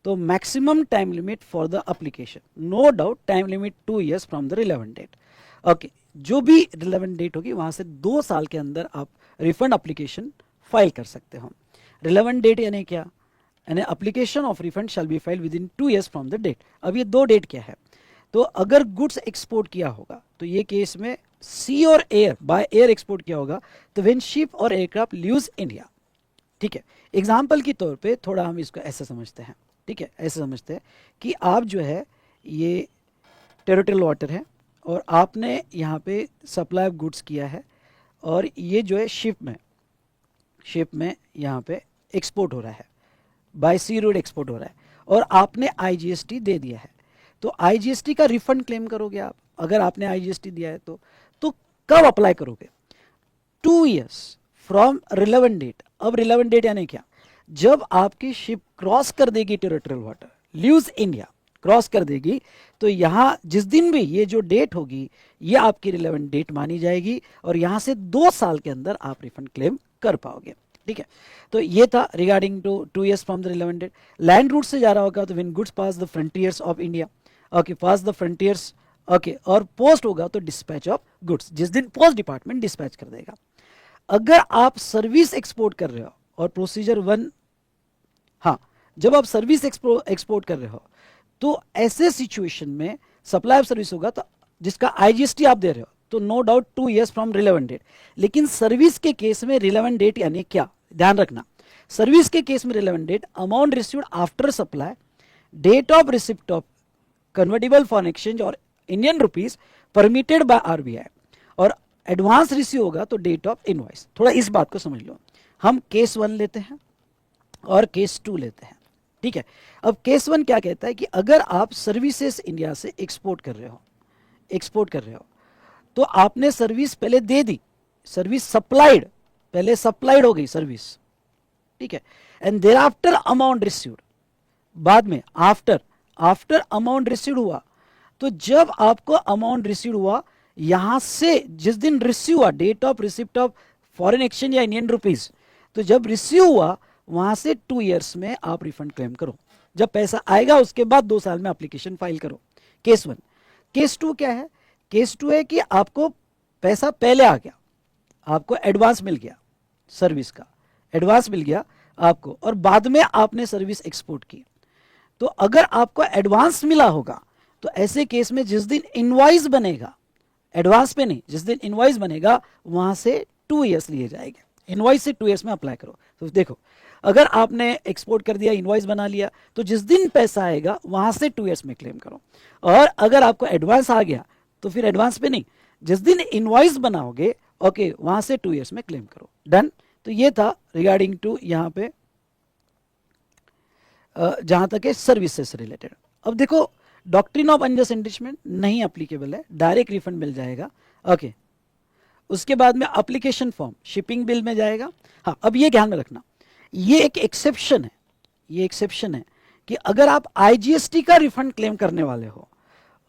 तो maximum time limit for the application, no doubt time limit 2 years from the relevant date. Okay, जो भी रिलेवेंट डेट होगी वहां से 2 साल के अंदर आप रिफंड एप्लीकेशन फाइल कर सकते हो। रिलेवेंट डेट यानी क्या, यानी application of refund shall be file within 2 years from the date. अब ये 2 डेट क्या है, तो अगर गुड्स एक्सपोर्ट किया होगा तो ये केस में सी और एयर, बाय एयर एक्सपोर्ट किया होगा तो व्हेन शिप और एयरक्राफ्ट लीव्स इंडिया, ठीक है। एग्जाम्पल के तौर पे थोड़ा हम इसको ऐसे समझते हैं, ठीक है, ऐसे समझते हैं कि आप जो है ये टेरिटोरियल वाटर है और आपने यहाँ पे सप्लाई ऑफ गुड्स किया है और ये जो है शिप में यहाँ पे एक्सपोर्ट हो रहा है, बाय सी रोड एक्सपोर्ट हो रहा है और आपने आईजीएसटी दे दिया है, तो आईजीएसटी का रिफंड क्लेम करोगे आप, अगर आपने आईजीएसटी दिया है तो कब अप्लाई करोगे? 2 years फ्रॉम रिलेवेंट डेट। अब रिलेवेंट डेट यानी क्या? जब आपकी शिप क्रॉस कर देगी territorial water, leaves India, cross कर देगी, तो यहां जिस दिन भी ये जो डेट होगी ये आपकी रिलेवेंट डेट मानी जाएगी और यहां से 2 साल के अंदर आप रिफंड क्लेम कर पाओगे। ठीक है, तो ये था regarding to 2 years from the relevant date. Land route से जा रहा होगा तो when goods pass the frontiers of India, okay, pass the frontiers, okay, और पोस्ट होगा तो डिस्पैच ऑफ गुड्स, जिस दिन पोस्ट डिपार्टमेंट डिस्पैच कर देगा। अगर आप सर्विस एक्सपोर्ट कर रहे हो और प्रोसीजर 1, हाँ, जब आप सर्विस एक्सपोर्ट कर रहे हो तो ऐसे सिचुएशन में सप्लाई ऑफ सर्विस होगा तो जिसका आईजीएसटी आप दे रहे हो तो no doubt 2 years from relevant date. लेकिन सर्विस के केस में रिलेवेंट डेट यानी क्या, ध्यान रखना, सर्विस के केस में relevant date amount received after supply, date of receipt of convertible foreign exchange और Indian rupees permitted by RBI, और एडवांस रिसीव होगा तो डेट ऑफ इनवॉइस। थोड़ा इस बात को समझ लो, हम केस 1 लेते हैं और केस 2 लेते हैं। ठीक है, अब केस 1 क्या कहता है कि अगर आप सर्विसेज इंडिया से एक्सपोर्ट कर रहे हो तो आपने सर्विस पहले दे दी, सर्विस सप्लाइड, पहले सप्लाइड हो गई सर्विस, ठीक है, and thereafter amount received, बाद में आफ्टर अमाउंट रिसीव्ड हुआ, तो जब आपको अमाउंट रिसीव्ड हुआ यहां से जिस दिन रिसीव हुआ, date of receipt of foreign exchange या इंडियन रुपीज, तो जब रिसीव हुआ वहां से 2 years में आप रिफंड क्लेम करो। जब पैसा आएगा उसके बाद 2 साल में एप्लीकेशन फाइल करो। केस 1। केस 2 क्या है? केस 2 है कि आपको पैसा पहले आ गया, आपको एडवांस मिल गया, सर्विस का एडवांस मिल गया आपको, और बाद में आपने सर्विस एक्सपोर्ट की। तो अगर आपको एडवांस मिला होगा तो ऐसे केस में जिस दिन इनवॉइस बनेगा, एडवांस पे नहीं, जिस दिन इनवॉइस बनेगा वहां से 2 years लिए जाएंगे। इनवॉइस से 2 years में अप्लाई करो। तो देखो, अगर आपने एक्सपोर्ट कर दिया, इनवॉइस बना लिया, तो जिस दिन पैसा आएगा वहां से 2 years में क्लेम करो। और अगर आपको एडवांस आ गया तो फिर एडवांस पे नहीं, जिस दिन इनवॉइस बनाओगे, ओके, वहां से 2 years में क्लेम करो। डन। तो ये था रिगार्डिंग टू यहां पे जहां तक है सर्विसेज से रिलेटेड। अब देखो, डॉक्ट्रिन ऑफ अनजस्ट एनरिचमेंट नहीं अप्लीकेबल है, डायरेक्ट रिफंड मिल जाएगा। ओके, उसके बाद में एप्लीकेशन फॉर्म शिपिंग बिल में जाएगा। हाँ, अब ये ध्यान में रखना, ये एक एक्सेप्शन है, ये एक्सेप्शन है कि अगर आप आईजीएसटी का रिफंड क्लेम करने वाले हो,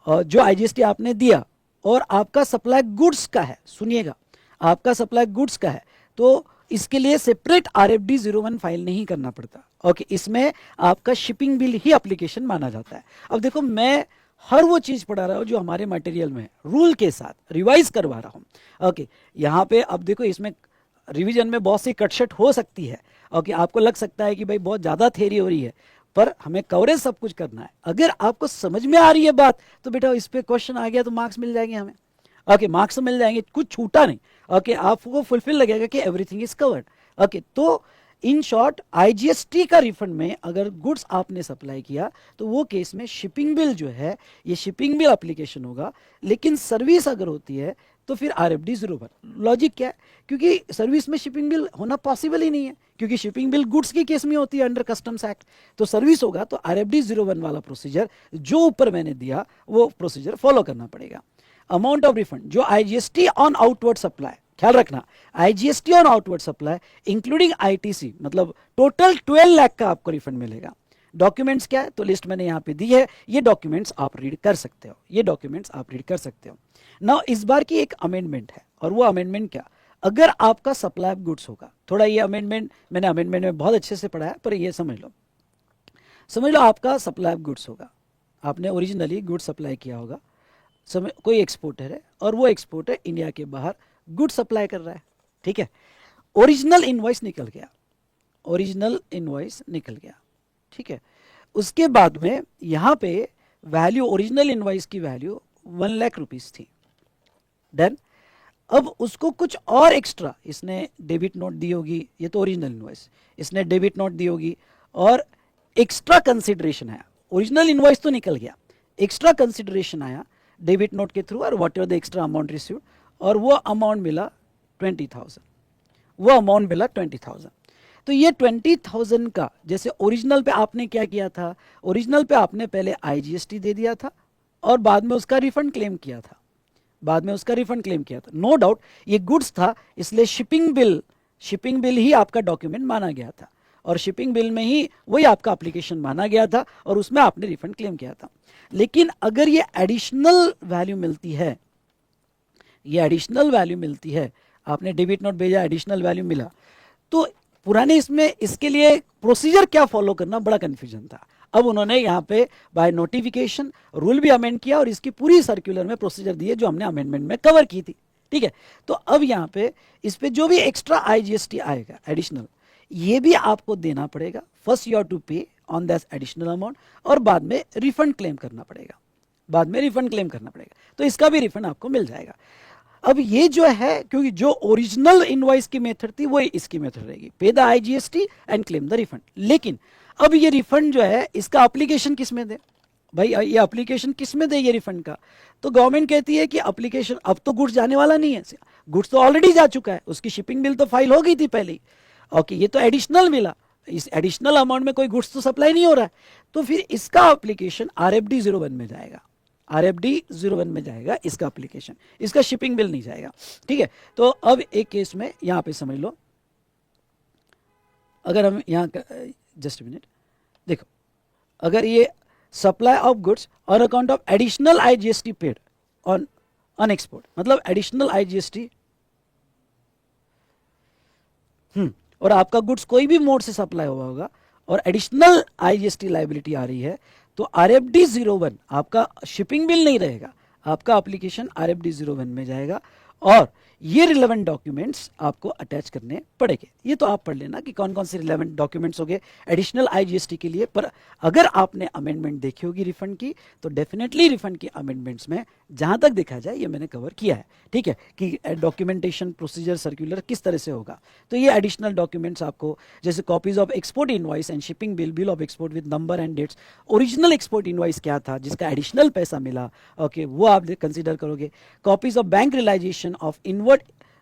जो आईजीएसटी आपने दिया और आपका सप्लाई गुड्स का है, सुनिएगा, आपका सप्लाई गुड्स का है, तो इसके लिए सेपरेट RFD 01 फाइल नहीं करना पड़ता। ओके, इसमें आपका शिपिंग बिल ही एप्लीकेशन माना जाता है। अब देखो, मैं हर वो चीज पढ़ा रहा हूं जो हमारे मटेरियल में है, रूल के साथ रिवाइज करवा रहा हूं। ओके, यहाँ पे अब देखो, इसमें रिवीजन में बहुत सी कटशट हो सकती है। ओके, आपको लग सकता है कि भाई बहुत ज्यादा थ्योरी हो रही है, पर हमें कवरेज सब कुछ करना है। अगर आपको समझ में आ रही है बात तो बेटा इस पे क्वेश्चन आ गया तो मार्क्स मिल जाएंगे हमें। ओके, मार्क्स मिल जाएंगे, कुछ छूटा नहीं। ओके, आपको फुलफिल लगेगा कि एवरीथिंग इज कवर्ड। ओके, तो इन शॉर्ट आईजीएसटी का रिफंड में अगर गुड्स आपने सप्लाई किया तो वो केस में शिपिंग बिल जो है ये शिपिंग बिल एप्लीकेशन होगा, लेकिन सर्विस अगर होती है तो फिर RFD 01। लॉजिक क्या है? क्योंकि सर्विस में शिपिंग बिल होना पॉसिबल ही नहीं है, क्योंकि शिपिंग बिल गुड्स के केस में होती है अंडर कस्टम्स एक्ट। तो सर्विस होगा तो RFD 01 वाला प्रोसीजर जो ऊपर मैंने दिया वो प्रोसीजर फॉलो करना पड़ेगा। अमाउंट ऑफ रिफंड जो आईजीएसटी ऑन आउटवर्ड सप्लाई, ख्याल रखना, IGST on outward supply including ITC, मतलब टोटल 12 लाख का आपको रिफंड मिलेगा। डॉक्यूमेंट्स क्या है? तो लिस्ट मैंने यहाँ पे दी है, ये डॉक्यूमेंट्स आप रीड कर सकते हो, ये डॉक्यूमेंट्स आप रीड कर सकते हो। नाउ इस बार की एक अमेंडमेंट है, और वो अमेंडमेंट क्या, अगर आपका सप्लाई ऑफ गुड्स होगा, थोड़ा ये अमेंडमेंट मैंने अमेंडमेंट में बहुत अच्छे से पढ़ा है, पर ये समझ लो आपका सप्लाई ऑफ गुड्स होगा, आपने ओरिजिनली गुड्स सप्लाई किया होगा, कोई एक्सपोर्टर है और वो एक्सपोर्टर इंडिया के बाहर गुड सप्लाई कर रहा है, ठीक है, ओरिजिनल इनवॉइस निकल गया, ओरिजिनल इनवॉइस निकल गया, ठीक है, उसके बाद में यहां पे वैल्यू, ओरिजिनल इनवॉइस की वैल्यू 1 लाख रुपीस थी। डन। अब उसको कुछ और एक्स्ट्रा, इसने डेबिट नोट दी होगी, ये तो ओरिजिनल इनवॉइस, इसने डेबिट नोट दी होगी और एक्स्ट्रा कंसिडरेशन आया, ओरिजिनल इनवॉइस तो निकल गया, एक्स्ट्रा कंसिडरेशन आया डेबिट नोट के थ्रू और what ever the extra amount received, और वो अमाउंट मिला 20,000, वो अमाउंट मिला 20,000। तो तो ये 20,000 का, जैसे ओरिजिनल पे आपने क्या किया था, ओरिजिनल पे आपने पहले आईजीएसटी दे दिया था और बाद में उसका रिफंड क्लेम किया था, बाद में उसका रिफंड क्लेम किया था। नो डाउट ये गुड्स था, इसलिए शिपिंग बिल ही आपका डॉक्यूमेंट माना गया था और शिपिंग बिल में ही वही आपका एप्लीकेशन माना गया था और उसमें आपने रिफंड क्लेम किया था। लेकिन अगर ये एडिशनल वैल्यू मिलती है, ये एडिशनल वैल्यू मिलती है, आपने डेबिट नोट भेजा, एडिशनल वैल्यू मिला, तो पुराने इसमें इसके लिए प्रोसीजर क्या फॉलो करना बड़ा कंफ्यूजन था। अब उन्होंने यहाँ पे बाय नोटिफिकेशन रूल भी अमेंड किया और इसकी पूरी सर्कुलर में प्रोसीजर दिए जो हमने अमेंडमेंट में कवर की थी, ठीक है। तो अब यहाँ पे इस पे जो भी एक्स्ट्रा आईजीएसटी आएगा एडिशनल, ये भी आपको देना पड़ेगा। फर्स्ट यू हैव टू पे ऑन दैट एडिशनल अमाउंट और बाद में रिफंड क्लेम करना पड़ेगा, बाद में रिफंड क्लेम करना पड़ेगा, तो इसका भी रिफंड आपको मिल जाएगा। अब ये जो है, क्योंकि जो ओरिजिनल इनवॉइस की मेथड थी वो इसकी मेथड रहेगी, पे the IGST and claim the refund. लेकिन अब ये रिफंड जो है इसका एप्लीकेशन किस में दे भाई, ये एप्लीकेशन किस में दे ये रिफंड का? तो गवर्नमेंट कहती है कि एप्लीकेशन, अब तो गुड्स जाने वाला नहीं है, गुड्स तो ऑलरेडी जा चुका है, उसकी शिपिंग बिल तो फाइल हो गई थी पहले ही, ओके, ये तो एडिशनल मिला, इस एडिशनल अमाउंट में कोई गुड्स तो सप्लाई नहीं हो रहा है, तो फिर इसका एप्लीकेशन आरएफडी 01 में जाएगा, आरएफडी 01 में जाएगा इसका एप्लीकेशन, इसका शिपिंग बिल नहीं जाएगा, ठीक है। तो अब एक केस में यहां पे समझ लो, अगर हम यहां, जस्ट मिनट देखो, अगर ये supply of goods on account of additional IGST paid on export, मतलब एडिशनल आईजीएसटी, और आपका गुड्स कोई भी मोड से सप्लाई हुआ होगा और एडिशनल आईजीएसटी लायबिलिटी आ रही है, तो आरएफडी 01 आपका शिपिंग बिल नहीं रहेगा, आपका एप्लीकेशन आरएफडी 01 में जाएगा और ये रिलेवेंट डॉक्यूमेंट्स आपको अटैच करने पड़ेंगे। ये तो आप पढ़ लेना कि कौन कौन से रिलेवेंट डॉक्यूमेंट्स हो गए एडिशनल आईजीएसटी के लिए। पर अगर आपने अमेंडमेंट देखी होगी रिफंड की, तो डेफिनेटली रिफंड की अमेंडमेंट्स में जहां तक देखा जाए ये मैंने कवर किया है, ठीक है, कि डॉक्यूमेंटेशन प्रोसीजर सर्कुलर किस तरह से होगा। तो ये एडिशनल डॉक्यूमेंट्स आपको, जैसे copies of export invoice and shipping bill, bill of export with number and dates, original export invoice क्या था जिसका एडिशनल पैसा मिला, ओके, वो आप कंसिडर करोगे। Copies of bank realisation of inward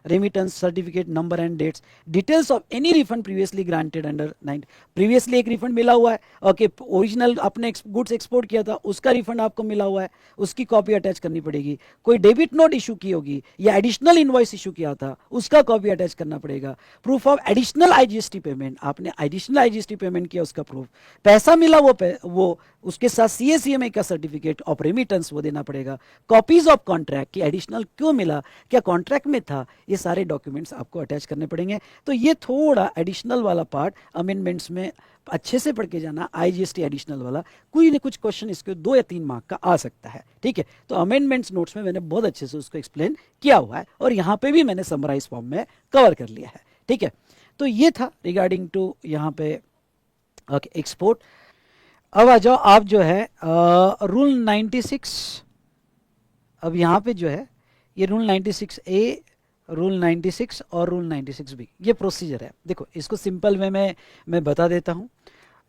remittance certificate number and dates, details of any refund previously granted under 9, previously एक रिफंड मिला हुआ है, ओके, ओरिजिनल आपने गुड्स एक्सपोर्ट किया था उसका रिफंड आपको मिला हुआ है, उसकी कॉपी अटैच करनी पड़ेगी। कोई डेबिट नोट इशू की होगी या एडिशनल इनवॉइस इशू किया था उसका कॉपी अटैच करना पड़ेगा। Proof of additional IGST payment, आपने एडिशनल आईजीएसटी पेमेंट किया उसका प्रूफ, पैसा मिला वो उसके साथ सीएसीएमए का सर्टिफिकेट ऑफ रेमिटेंस वो देना पड़ेगा। कॉपीज ऑफ कॉन्ट्रैक्ट की एडिशनल क्यों मिला, क्या कॉन्ट्रैक्ट में था, ये सारे डॉक्यूमेंट्स आपको अटैच करने पड़ेंगे। तो ये थोड़ा एडिशनल वाला पार्ट अमेंडमेंट्स में अच्छे से पढ़ के जाना, आईजीएसटी एडिशनल वाला, कोई ना कुछ क्वेश्चन इसके 2 या 3 मार्क का आ सकता है, ठीक है। तो अमेंडमेंट्स नोट्स में मैंने बहुत अच्छे से उसको एक्सप्लेन किया हुआ है और यहाँ पे भी मैंने समराइज फॉर्म में कवर कर लिया है, ठीक है। तो ये था रिगार्डिंग टू यहाँ पे एक्सपोर्ट। अब आ जाओ आप जो है रूल 96, अब यहाँ पे जो है ये रूल 96A, रूल 96 और रूल 96B, ये प्रोसीजर है। देखो इसको सिंपल वे में मैं बता देता हूँ,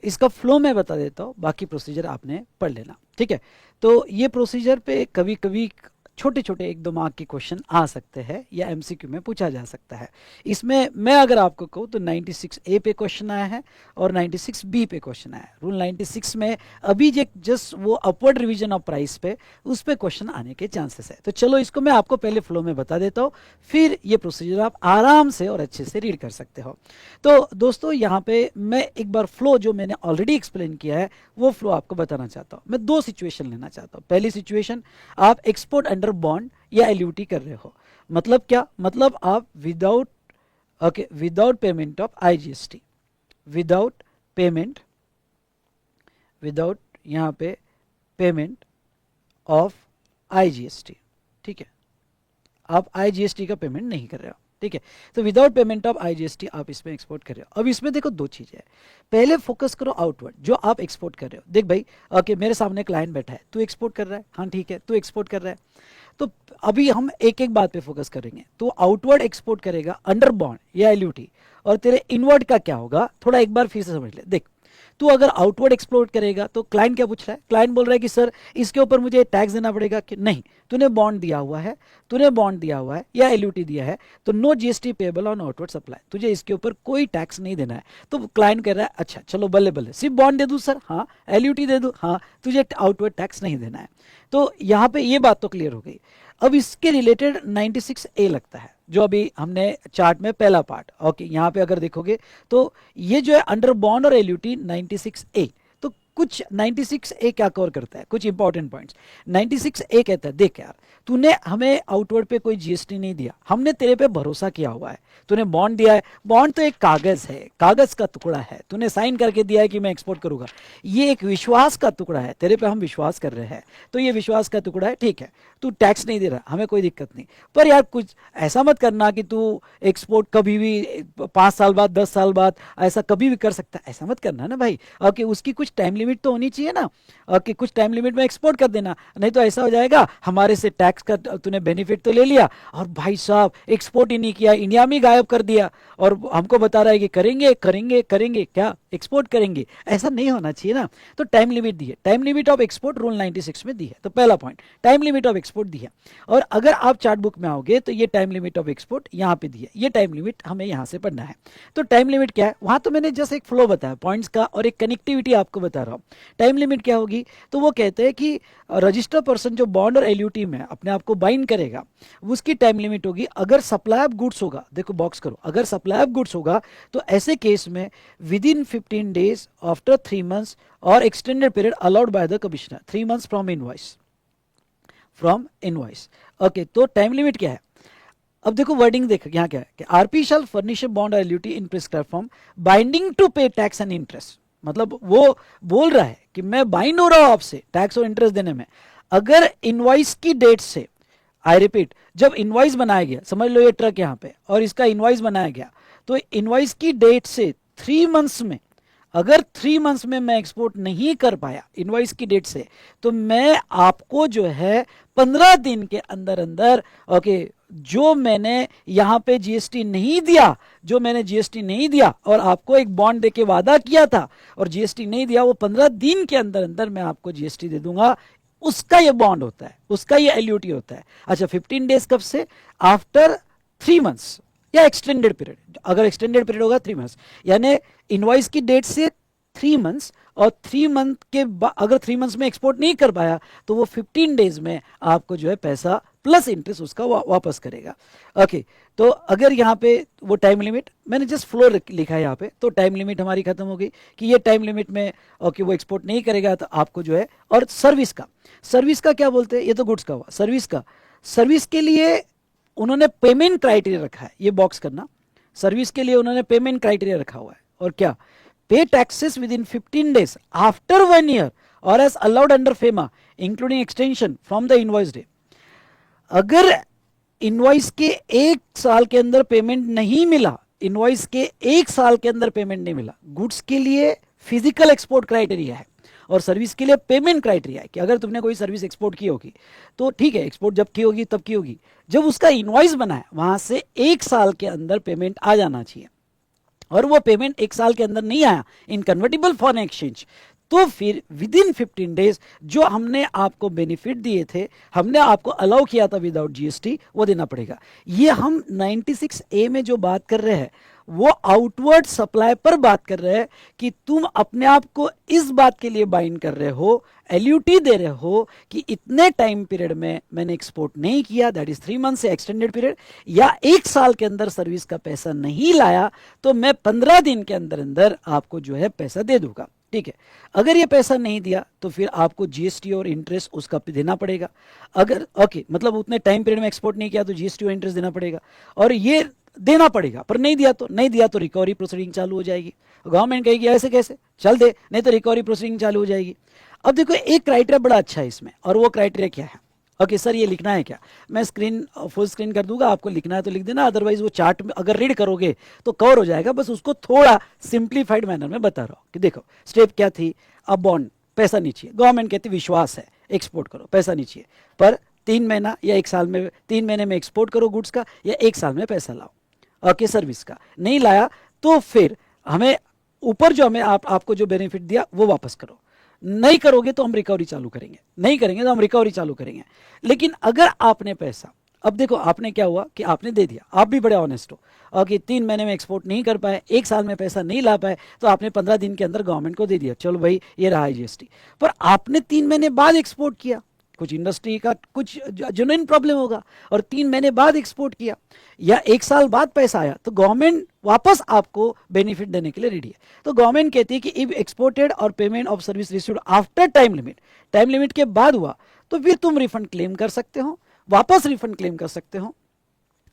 इसका फ्लो मैं बता देता हूँ, बाकी प्रोसीजर आपने पढ़ लेना, ठीक है। तो ये प्रोसीजर पे कभी कभी छोटे छोटे 1-2 मार्क के क्वेश्चन आ सकते हैं या एमसीक्यू में पूछा जा सकता है। इसमें मैं अगर आपको कहूँ तो 96A पे क्वेश्चन आया है और 96B पे क्वेश्चन आया है। रूल 96 में अभी जस्ट वो अपवर्ड रिवीजन ऑफ प्राइस पे, उस पे क्वेश्चन आने के चांसेस है। तो चलो इसको मैं आपको पहले फ्लो में बता देता हूँ, फिर ये प्रोसीजर आप आराम से और अच्छे से रीड कर सकते हो। तो दोस्तों यहाँ पे मैं एक बार फ्लो जो मैंने ऑलरेडी एक्सप्लेन किया है वो फ्लो आपको बताना चाहता हूँ। मैं 2 सिचुएशन लेना चाहता हूँ। पहली सिचुएशन, आप एक्सपोर्ट अंडर बॉन्ड या एलयूटी कर रहे हो, मतलब क्या, मतलब आप without payment of IGST, without यहां पे पेमेंट ऑफ आईजीएसटी, ठीक है, आप आईजीएसटी का पेमेंट नहीं कर रहे हो, ठीक है। तो विदाउट पेमेंट ऑफ आईजीएसटी आप इसमें एक्सपोर्ट कर रहे हो। अब इसमें देखो 2 चीजें हैं। पहले फोकस करो आउटवर्ड, जो आप एक्सपोर्ट कर रहे हो। देख भाई, ओके, मेरे सामने क्लाइंट बैठा है, तू एक्सपोर्ट कर रहा है, हाँ ठीक है, तू एक्सपोर्ट कर रहा है। तो अभी हम एक एक बात पे फोकस करेंगे। तो आउटवर्ड एक्सपोर्ट करेगा अंडर बॉन्ड या एलयूटी, और तेरे इनवर्ड का क्या होगा, थोड़ा एक बार फिर से समझ ले। देख, तू अगर आउटवर्ड एक्सपोर्ट करेगा तो क्लाइंट क्या पूछ रहा है, क्लाइंट बोल रहा है कि सर इसके ऊपर मुझे टैक्स देना पड़ेगा कि नहीं, तूने बॉन्ड दिया हुआ है, तूने बॉन्ड दिया हुआ है या एलयूटी दिया है, तो no GST payable on outward supply, तुझे इसके ऊपर कोई टैक्स नहीं देना है। तो क्लाइंट कह रहा है अच्छा चलो बल्ले बल्ले, सिर्फ बॉन्ड दे दूं सर, हाँ एलयूटी दे दूं, हाँ तुझे आउटवर्ड टैक्स नहीं देना है। तो यहाँ पे ये बात तो क्लियर हो गई। अब इसके रिलेटेड 96A लगता है, जो अभी हमने चार्ट में पहला पार्ट, ओके यहाँ पे अगर देखोगे तो ये जो है अंडर बॉन्ड और एलयूटी 96A, तो कुछ 96A क्या कवर करता है, कुछ इंपॉर्टेंट पॉइंट्स। 96A कहता है देख यार, तूने हमें आउटवर्ड पे कोई जीएसटी नहीं दिया, हमने तेरे पे भरोसा किया हुआ है, तूने बॉन्ड दिया है, बॉन्ड तो एक कागज है, कागज का टुकड़ा है, तूने साइन करके दिया है कि मैं एक्सपोर्ट करूंगा, ये एक विश्वास का टुकड़ा है, तेरे पे हम विश्वास कर रहे हैं, तो ये विश्वास का टुकड़ा है, ठीक है तू टैक्स नहीं दे रहा, हमें कोई दिक्कत नहीं। पर यार कुछ ऐसा मत करना कि तू एक्सपोर्ट कभी भी 5 साल बाद 10 साल बाद ऐसा कभी भी कर सकता है, ऐसा मत करना ना भाई। ओके उसकी कुछ टाइम लिमिट तो होनी चाहिए ना, ओके कुछ टाइम लिमिट में एक्सपोर्ट कर देना, नहीं तो ऐसा हो जाएगा हमारे से टैक्स का तूने बेनिफिट तो ले लिया और भाई साहब एक्सपोर्ट ही नहीं किया, इंडिया में गायब कर दिया और हमको बता रहा है कि करेंगे करेंगे करेंगे, क्या एक्सपोर्ट करेंगे, ऐसा नहीं होना चाहिए ना। तो टाइम लिमिट दी है, time limit of export rule 96 में दी है, तो पहला point time limit of export दी है। और अगर आप चार्ट बुक में आओगे तो ये टाइम लिमिट ऑफ एक्सपोर्ट यहाँ पे दी है, ये टाइम लिमिट हमें यहाँ से पढ़ना है। तो टाइम लिमिट क्या है, वहां तो मैंने जस्ट एक फ्लो बताया पॉइंट्स का और एक कनेक्टिविटी आपको बता रहा हूँ। टाइम लिमिट क्या होगी, तो वो कहते हैं कि रजिस्टर्ड पर्सन जो बॉन्ड और एलयूटी में अपने आप को बाइंड करेगा उसकी टाइम लिमिट होगी अगर सप्लाई ऑफ गुड्स होगा, देखो बॉक्स करो, अगर सप्लाई ऑफ गुड्स होगा तो ऐसे केस में within 15 days after 3 months और extended period allowed by the commissioner, 3 months from invoice. Okay तो टाइम लिमिट क्या है, अब देखो वर्डिंग देखो यहाँ क्या है कि आरपी शैल फर्निश बॉन्ड और LUT in prescribe form binding to pay tax and interest, मतलब वो बोल रहा है कि मैं बाइंड हो रहा हूं आपसे टैक्स और इंटरेस्ट देने में। अगर इनवॉइस की डेट से, आई रिपीट, जब इनवॉइस बनाया गया, समझ लो ये ट्रक यहाँ पे और इसका इनवॉइस बनाया गया, तो इनवॉइस की डेट से 3 मंथ्स में, अगर 3 मंथ्स में मैं एक्सपोर्ट नहीं कर पाया इनवॉइस की डेट से, तो मैं आपको जो है 15 दिन के अंदर अंदर, ओके जो मैंने यहाँ पे जीएसटी नहीं दिया, जो मैंने जीएसटी नहीं दिया और आपको एक बॉन्ड देके वादा किया था और जीएसटी नहीं दिया, वो 15 दिन के अंदर अंदर मैं आपको जीएसटी दे दूंगा, उसका ये बॉन्ड होता है, उसका ये एलयूटी होता है। अच्छा 15 डेज कब से, आफ्टर 3 मंथ्स या एक्सटेंडेड पीरियड, अगर एक्सटेंडेड पीरियड होगा 3 मंथ्स, यानी इनवॉइस की डेट से 3 मंथ्स और 3 मंथ के बाद अगर 3 मंथ्स में एक्सपोर्ट नहीं कर पाया तो वो 15 डेज में आपको जो है पैसा प्लस इंटरेस्ट उसका वापस करेगा। ओके तो अगर यहाँ पे वो टाइम लिमिट, मैंने जस्ट फ्लो लिखा है यहाँ पे, तो टाइम लिमिट हमारी खत्म हो गई कि ये टाइम लिमिट में ओके वो एक्सपोर्ट नहीं करेगा तो आपको जो है। और सर्विस का क्या बोलते हैं, ये तो गुड्स का हुआ, सर्विस के लिए उन्होंने पेमेंट क्राइटेरिया रखा है, ये बॉक्स करना, सर्विस के लिए उन्होंने पेमेंट क्राइटेरिया रखा हुआ है। और क्या, pay taxes within 15 days after 1 year और as allowed under FEMA including extension from the invoice day. अगर इनवॉइस के 1 साल के अंदर पेमेंट नहीं मिला, इनवॉइस के 1 साल के अंदर पेमेंट नहीं मिला, गुड्स के लिए फिजिकल एक्सपोर्ट क्राइटेरिया है और सर्विस के लिए पेमेंट क्राइटेरिया है कि अगर तुमने कोई सर्विस एक्सपोर्ट की होगी तो ठीक है, एक्सपोर्ट जब की होगी तब की होगी जब उसका इनवॉइस बना है, वहां से 1 साल के अंदर पेमेंट आ जाना चाहिए। और वो पेमेंट 1 साल के अंदर नहीं आया इन कन्वर्टिबल फॉरेन एक्सचेंज, तो फिर विद इन 15 डेज जो हमने आपको बेनिफिट दिए थे, हमने आपको अलाउ किया था विदाउट जीएसटी, वो देना पड़ेगा। ये हम 96A में जो बात कर रहे हैं वो आउटवर्ड सप्लाई पर बात कर रहे हैं कि तुम अपने आप को इस बात के लिए बाइंड कर रहे हो, एलयूटी दे रहे हो कि इतने टाइम पीरियड में मैंने एक्सपोर्ट नहीं किया, दैट इज 3 मंथ से एक्सटेंडेड पीरियड, या 1 साल के अंदर सर्विस का पैसा नहीं लाया तो मैं 15 दिन के अंदर अंदर आपको जो है पैसा दे दूंगा। ठीक है, अगर ये पैसा नहीं दिया तो फिर आपको जीएसटी और इंटरेस्ट उसका देना पड़ेगा। अगर ओके मतलब उतने टाइम पीरियड में एक्सपोर्ट नहीं किया तो जीएसटी और इंटरेस्ट देना पड़ेगा, और ये देना पड़ेगा। पर नहीं दिया तो रिकवरी प्रोसीडिंग चालू हो जाएगी। गवर्नमेंट कहेगी ऐसे कैसे, चल दे, नहीं तो रिकवरी प्रोसीडिंग चालू हो जाएगी। अब देखो एक क्राइटेरिया बड़ा अच्छा है इसमें, और वो क्राइटेरिया क्या है। ओके सर ये लिखना है क्या, मैं स्क्रीन फुल स्क्रीन कर दूंगा, आपको लिखना है तो लिख देना, अदरवाइज वो चार्ट में अगर रीड करोगे तो कवर हो जाएगा। बस उसको थोड़ा सिंप्लीफाइड मैनर में बता रहा हूँ कि देखो स्टेप क्या थी। अब बॉन्ड, पैसा नहीं चाहिए, गवर्नमेंट कहती विश्वास है, एक्सपोर्ट करो, पैसा नहीं चाहिए, पर 3 महीना या 1 साल में, 3 महीने में एक्सपोर्ट करो गुड्स का, या 1 साल में पैसा लाओ। ओके सर्विस का नहीं लाया तो फिर हमें ऊपर जो हमें आपको जो बेनिफिट दिया वो वापस करो। नहीं करोगे तो हम रिकवरी चालू करेंगे, नहीं करेंगे तो हम रिकवरी चालू करेंगे। लेकिन अगर आपने पैसा, अब देखो आपने क्या हुआ कि आपने दे दिया, आप भी बड़े ऑनेस्ट हो, और कि 3 महीने में एक्सपोर्ट नहीं कर पाए, 1 साल में पैसा नहीं ला पाए, तो आपने 15 दिन के अंदर गवर्नमेंट को दे दिया, चलो भाई ये रहा जीएसटी। पर आपने 3 महीने बाद एक्सपोर्ट किया, कुछ इंडस्ट्री का कुछ जेन्युइन प्रॉब्लम होगा, और 3 महीने बाद एक्सपोर्ट किया या 1 साल बाद पैसा आया, तो गवर्नमेंट वापस आपको बेनिफिट देने के लिए रेडी है। तो गवर्नमेंट कहती है कि इफ एक्सपोर्टेड और payment of service received after time limit के बाद हुआ, तो फिर तुम रिफंड क्लेम कर सकते हो, वापस रिफंड क्लेम कर सकते हो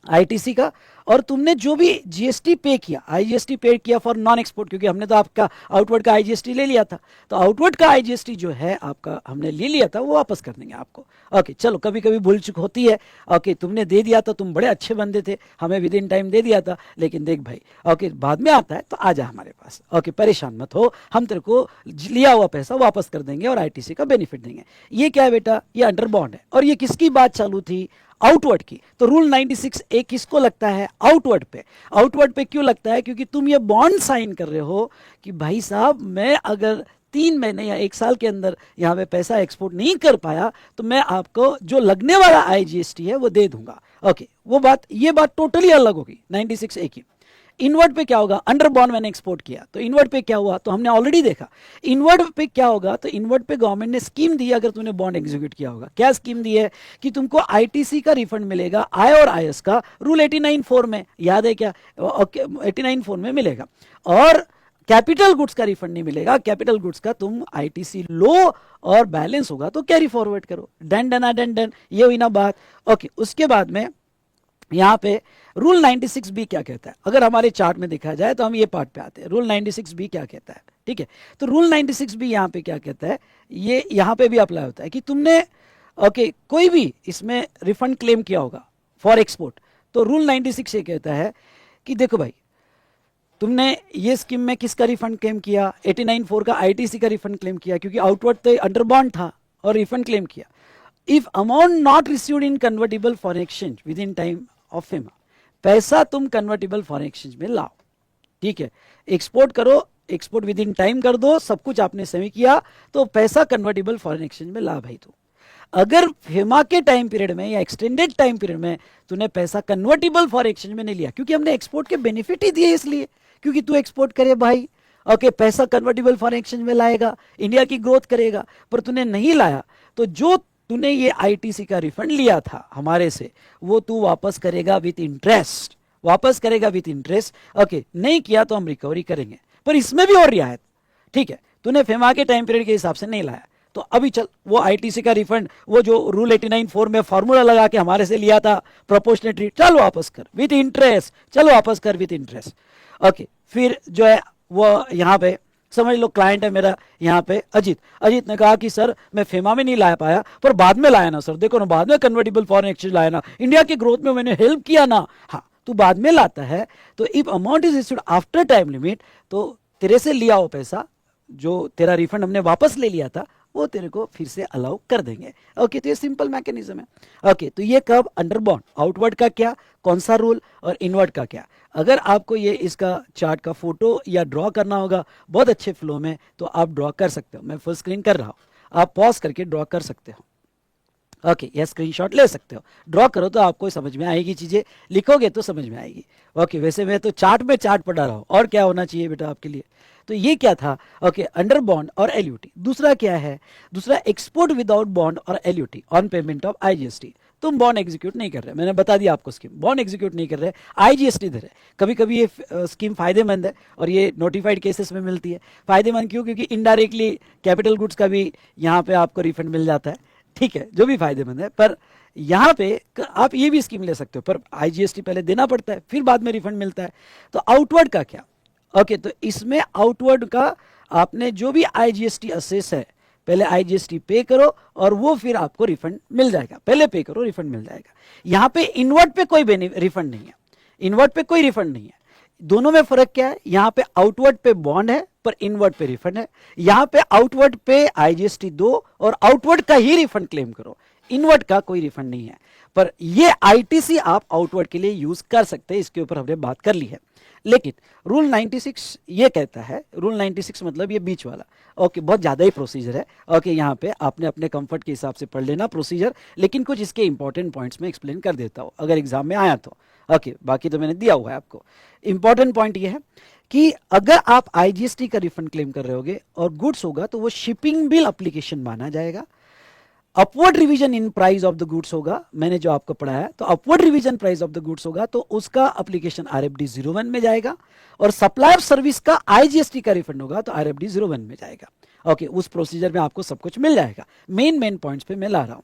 आईटीसी का। और तुमने जो भी जीएसटी पे किया, आईजीएसटी पे किया फॉर नॉन एक्सपोर्ट, क्योंकि हमने तो आपका आउटवर्ड का आईजीएसटी ले लिया था, तो आउटवर्ड का आईजीएसटी जो है आपका हमने ले लिया था, वो वापस कर देंगे आपको। ओके चलो, कभी कभी भूल चूक होती है। ओके तुमने दे दिया था, तुम बड़े अच्छे बंदे थे, हमें विद इन टाइम दे दिया था, लेकिन देख भाई ओके बाद में आता है तो आ जा हमारे पास, ओके परेशान मत हो, हम तेरे को लिया हुआ पैसा वापस कर देंगे और आईटीसी का बेनिफिट देंगे। ये क्या है बेटा, ये अंडर बॉन्ड है। और ये किसकी बात चालू थी, आउटवर्ड की। तो रूल 96A किसको लगता है, आउटवर्ड पे। आउटवर्ड पे क्यों लगता है, क्योंकि तुम ये बॉन्ड साइन कर रहे हो कि भाई साहब मैं अगर 3 महीने या 1 साल के अंदर यहाँ पे पैसा एक्सपोर्ट नहीं कर पाया, तो मैं आपको जो लगने वाला आईजीएसटी है वो दे दूंगा। ओके वो बात, ये बात टोटली अलग होगी 96A की। इनवर्ड पे क्या होगा, अंडर बॉन्ड मैंने एक्सपोर्ट किया, तो इनवर्ड पे क्या हुआ, तो हमने ऑलरेडी देखा। इनवर्ड पे क्या होगा, तो इनवर्ड पे गवर्नमेंट ने स्कीम दी, अगर तूने बॉन्ड एग्जीक्यूट किया होगा। क्या स्कीम दी है कि तुमको आईटीसी का रिफंड मिलेगा, आय और आईएस का, रूल 89(4) में, याद है क्या, 89(4) में मिलेगा। और कैपिटल गुड्स का रिफंड नहीं मिलेगा, कैपिटल गुड्स का तुम आईटीसी लो और बैलेंस होगा तो कैरी फॉरवर्ड करो। डन डन डन डन, ये हुई ना बात। ओके उसके बाद में यहाँ पे रूल 96B क्या कहता है, अगर हमारे चार्ट में देखा जाए तो हम ये पार्ट पे आते हैं। रूल 96B क्या कहता है, ठीक है। तो रूल 96B यहाँ पे क्या कहता है, ये यहाँ पे भी अप्लाई होता है कि तुमने ओके कोई भी इसमें रिफंड क्लेम किया होगा फॉर एक्सपोर्ट, तो रूल 96 ये कहता है कि देखो भाई तुमने ये स्कीम में किसका रिफंड क्लेम किया, 89(4) का आईटीसी का रिफंड क्लेम किया, क्योंकि आउटवर्ड तो अंडर बॉन्ड था, और रिफंड क्लेम किया। If amount not received in convertible foreign exchange with in time of FEMA, पैसा तुम कन्वर्टेबल फॉरेन एक्सचेंज में लाओ, ठीक है, एक्सपोर्ट करो, एक्सपोर्ट विद इन टाइम कर दो, सब कुछ आपने सही किया, तो पैसा कन्वर्टेबल फॉरेन एक्सचेंज में ला भाई तू। अगर FEMA के टाइम पीरियड में या एक्सटेंडेड टाइम पीरियड में तूने पैसा कन्वर्टेबल फॉरेन एक्सचेंज में नहीं लिया, क्योंकि हमने एक्सपोर्ट के बेनिफिट ही दिए इसलिए, क्योंकि तू एक्सपोर्ट करे भाई, ओके पैसा कन्वर्टेबल फॉरेन एक्सचेंज में लाएगा, इंडिया की ग्रोथ करेगा, पर तूने नहीं लाया, तो जो तूने ये आईटीसी का रिफंड लिया था हमारे से, वो तू वापस करेगा विथ इंटरेस्ट, वापस करेगा विथ इंटरेस्ट। ओके नहीं किया तो हम रिकवरी करेंगे, पर इसमें भी और रियायत, ठीक है। तूने FEMA के टाइम पीरियड के हिसाब से नहीं लाया, तो अभी चल वो आईटीसी का रिफंड, वो जो रूल 89(4) में फॉर्मूला लगा के हमारे से लिया था प्रोपोर्शनल ट्रीट, चल वापस कर विथ इंटरेस्ट, चलो वापस कर विथ इंटरेस्ट। ओके फिर जो है वो यहाँ पे समझ लो, क्लाइंट है मेरा यहाँ पे अजीत, अजीत ने कहा कि सर मैं FEMA में नहीं ला पाया, पर बाद में लाया ना सर, देखो ना बाद में कन्वर्टेबल फॉरेन एक्सचेंज लाया ना, इंडिया की ग्रोथ में मैंने हेल्प किया ना। हाँ तू बाद में लाता है, तो if amount is received after time limit, तो तेरे से लिया हो पैसा, जो तेरा रिफंड हमने वापस ले लिया था, वो तेरे को फिर से अलाउ कर देंगे। ओके तो ये सिंपल मैकेनिज्म है। ओके तो ये कब, अंडर बॉन्ड। आउटवर्ड का क्या, कौन सा रूल, और इनवर्ड का क्या। अगर आपको ये इसका चार्ट का फोटो या ड्रॉ करना होगा बहुत अच्छे फ्लो में, तो आप ड्रॉ कर सकते हो, मैं फुल स्क्रीन कर रहा हूँ, आप पॉज करके ड्रॉ कर सकते हो। ओके यह स्क्रीनशॉट ले सकते हो, ड्रॉ करो तो आपको समझ में आएगी चीजें, लिखोगे तो समझ में आएगी। ओके वैसे मैं तो चार्ट में चार्ट पढ़ा रहा हूँ, और क्या होना चाहिए बेटा आपके लिए। तो ये क्या था, ओके अंडर बॉन्ड और एलयूटी। दूसरा क्या है, दूसरा एक्सपोर्ट विदाउट बॉन्ड और LUT on payment of IGST. तुम बॉन्ड एग्जीक्यूट नहीं कर रहे, मैंने बता दिया आपको स्कीम, बॉन्ड एग्जीक्यूट नहीं कर रहे, आईजीएसटी दे रहे। कभी कभी ये स्कीम फायदेमंद है, और ये नोटिफाइड केसेस में मिलती है। फायदेमंद क्यों, क्योंकि इनडायरेक्टली कैपिटल गुड्स का भी यहाँ पे आपको रिफंड मिल जाता है, ठीक है, जो भी फायदेमंद है। पर यहाँ पे आप ये भी स्कीम ले सकते हो, पर आईजीएसटी पहले देना पड़ता है, फिर बाद में रिफंड मिलता है। तो आउटवर्ड का क्या, ओके तो इसमें आउटवर्ड का आपने जो भी आईजीएसटी असेस है, पहले आईजीएसटी पे करो और वो फिर आपको रिफंड मिल जाएगा, पहले पे करो रिफंड मिल जाएगा। यहाँ पे इनवर्ड पे कोई रिफंड नहीं है, इनवर्ड पे कोई रिफंड नहीं है। दोनों में फर्क क्या है, यहाँ पे आउटवर्ड पे बॉन्ड है पर इनवर्ड पे रिफंड है, यहाँ पे आउटवर्ड पे आईजीएसटी दो और आउटवर्ड का ही रिफंड क्लेम करो, इनवर्ड का कोई रिफंड नहीं है। पर ये आईटीसी आप आउटवर्ड के लिए यूज कर सकते हैं, इसके ऊपर हमने बात कर ली है। लेकिन रूल 96 ये कहता है, रूल 96 मतलब ये बीच वाला, ओके बहुत ज़्यादा ही प्रोसीजर है, ओके यहाँ पे आपने अपने कंफर्ट के हिसाब से पढ़ लेना प्रोसीजर, लेकिन कुछ इसके इंपॉर्टेंट पॉइंट्स में एक्सप्लेन कर देता हूँ अगर एग्जाम में आया तो, ओके बाकी तो मैंने दिया हुआ है आपको। इंपॉर्टेंट पॉइंट ये है कि अगर आप आईजीएसटी का रिफंड क्लेम कर रहे होगे और गुड्स होगा तो वो शिपिंग बिल एप्लीकेशन माना जाएगा। Upward revision in price of the goods होगा, मैंने जो आपको पढ़ाया, तो upward revision price of the goods होगा तो उसका एप्लीकेशन आरएफडी 01 में जाएगा, और सप्लायर सर्विस का आईजीएसटी का रिफंड होगा तो आरएफडी 01 में जाएगा। ओके उस प्रोसीजर में आपको सब कुछ मिल जाएगा। मेन पॉइंट्स पे मैं ला रहा हूं।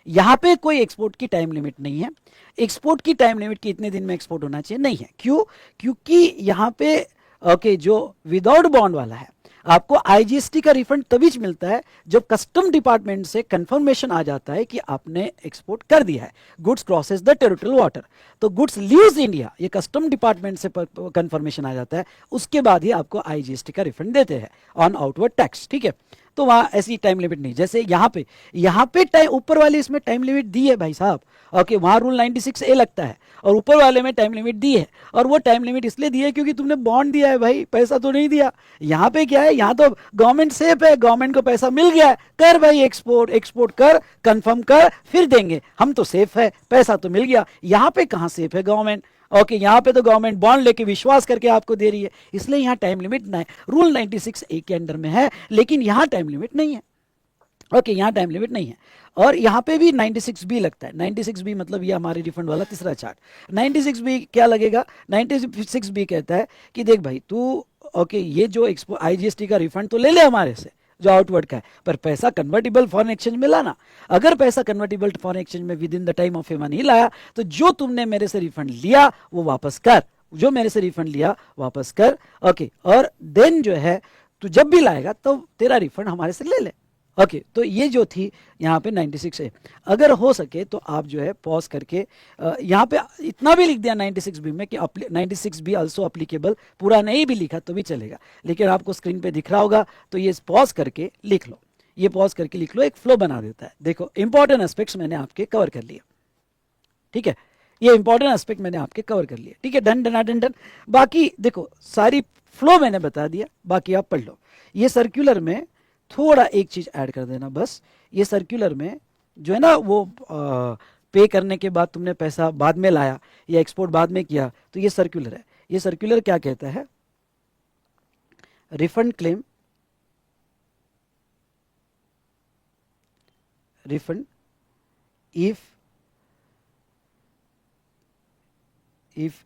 यहां पे कोई एक्सपोर्ट की टाइम लिमिट नहीं है। एक्सपोर्ट की टाइम लिमिट की इतने दिन में एक्सपोर्ट होना चाहिए नहीं है। क्यों? क्योंकि यहां पे ओके जो विदाउट बॉन्ड वाला है आपको आईजीएसटी का रिफंड तभी मिलता है जब कस्टम डिपार्टमेंट से कंफर्मेशन आ जाता है कि आपने एक्सपोर्ट कर दिया है, goods crosses the territorial water, तो गुड्स लीव्स इंडिया, ये कस्टम डिपार्टमेंट से कंफर्मेशन आ जाता है, उसके बाद ही आपको आईजीएसटी का रिफंड देते हैं ऑन आउटवर्ड टैक्स। ठीक है, तो वहां ऐसी टाइम लिमिट नहीं, जैसे यहाँ पे टाइम ऊपर वाले इसमें टाइम लिमिट दी है भाई साहब। ओके वहां रूल 96A लगता है और ऊपर वाले में टाइम लिमिट दी है, और वो टाइम लिमिट इसलिए दी है क्योंकि तुमने बॉन्ड दिया है भाई, पैसा तो नहीं दिया। यहाँ पे क्या है, यहाँ तो गवर्नमेंट सेफ है, गवर्नमेंट को पैसा मिल गया है, कर भाई एक्सपोर्ट कर, कंफर्म कर, फिर देंगे, हम तो सेफ है, पैसा तो मिल गया। यहाँ पे कहाँ सेफ है गवर्नमेंट? ओके यहाँ पे तो गवर्नमेंट बॉन्ड लेके विश्वास करके आपको दे रही है, इसलिए यहाँ टाइम लिमिट नहीं, रूल 96A के अंडर में है, लेकिन यहाँ टाइम लिमिट नहीं है। ओके यहाँ टाइम लिमिट नहीं है। और यहाँ पे भी 96B लगता है। 96B मतलब ये हमारे रिफंड वाला तीसरा चार्ट। 96B क्या लगेगा? 96B कहता है कि देख भाई तू ओके ये जो आईजीएसटी का रिफंड तो ले ले हमारे से जो आउटवर्ड का है, पर पैसा कन्वर्टिबल फॉरेन एक्सचेंज में लाना। अगर पैसा कन्वर्टिबल फॉरेन एक्सचेंज में with in the time of payment नहीं लाया तो जो तुमने मेरे से रिफंड लिया वो वापस कर, जो मेरे से रिफंड लिया वापस कर। ओके और देन जो है तू जब भी लाएगा तो तेरा रिफंड हमारे से ले ले। ओके तो ये जो थी यहाँ पे 96 है। अगर हो सके तो आप जो है पॉज करके यहाँ पे इतना भी लिख दिया 96B में कि 96B आल्सो अप्लीकेबल, पूरा नहीं भी लिखा तो भी चलेगा, लेकिन आपको स्क्रीन पे दिख रहा होगा तो ये पॉज करके लिख लो, ये पॉज करके लिख लो, एक फ्लो बना देता है। देखो इंपॉर्टेंट एस्पेक्ट्स मैंने आपके कवर कर लिया, ठीक है, ये इंपॉर्टेंट एस्पेक्ट मैंने आपके कवर कर लिया, ठीक है, डन डन डन डन। बाकी देखो सारी फ्लो मैंने बता दिया, बाकी आप पढ़ लो। ये सर्कुलर में थोड़ा एक चीज ऐड कर देना बस, ये सर्कुलर में जो है ना वो पे करने के बाद तुमने पैसा बाद में लाया या एक्सपोर्ट बाद में किया, तो ये सर्कुलर है। ये सर्कुलर क्या कहता है? Refund claim, refund if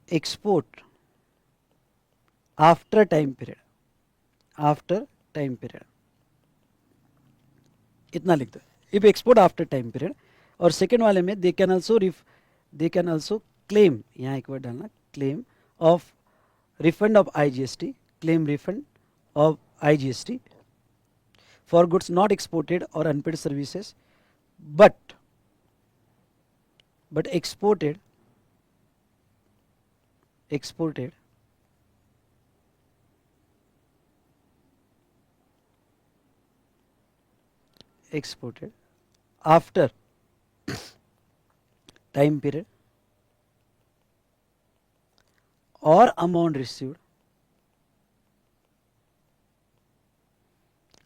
export after time period, इतना लिख दो, if export after time period. और सेकेंड वाले में दे कैन ऑल्सो क्लेम, यहाँ एक वर्ड डालना, claim of refund of IGST, claim refund of IGST for goods not exported और unpaid services but exported after time period or amount received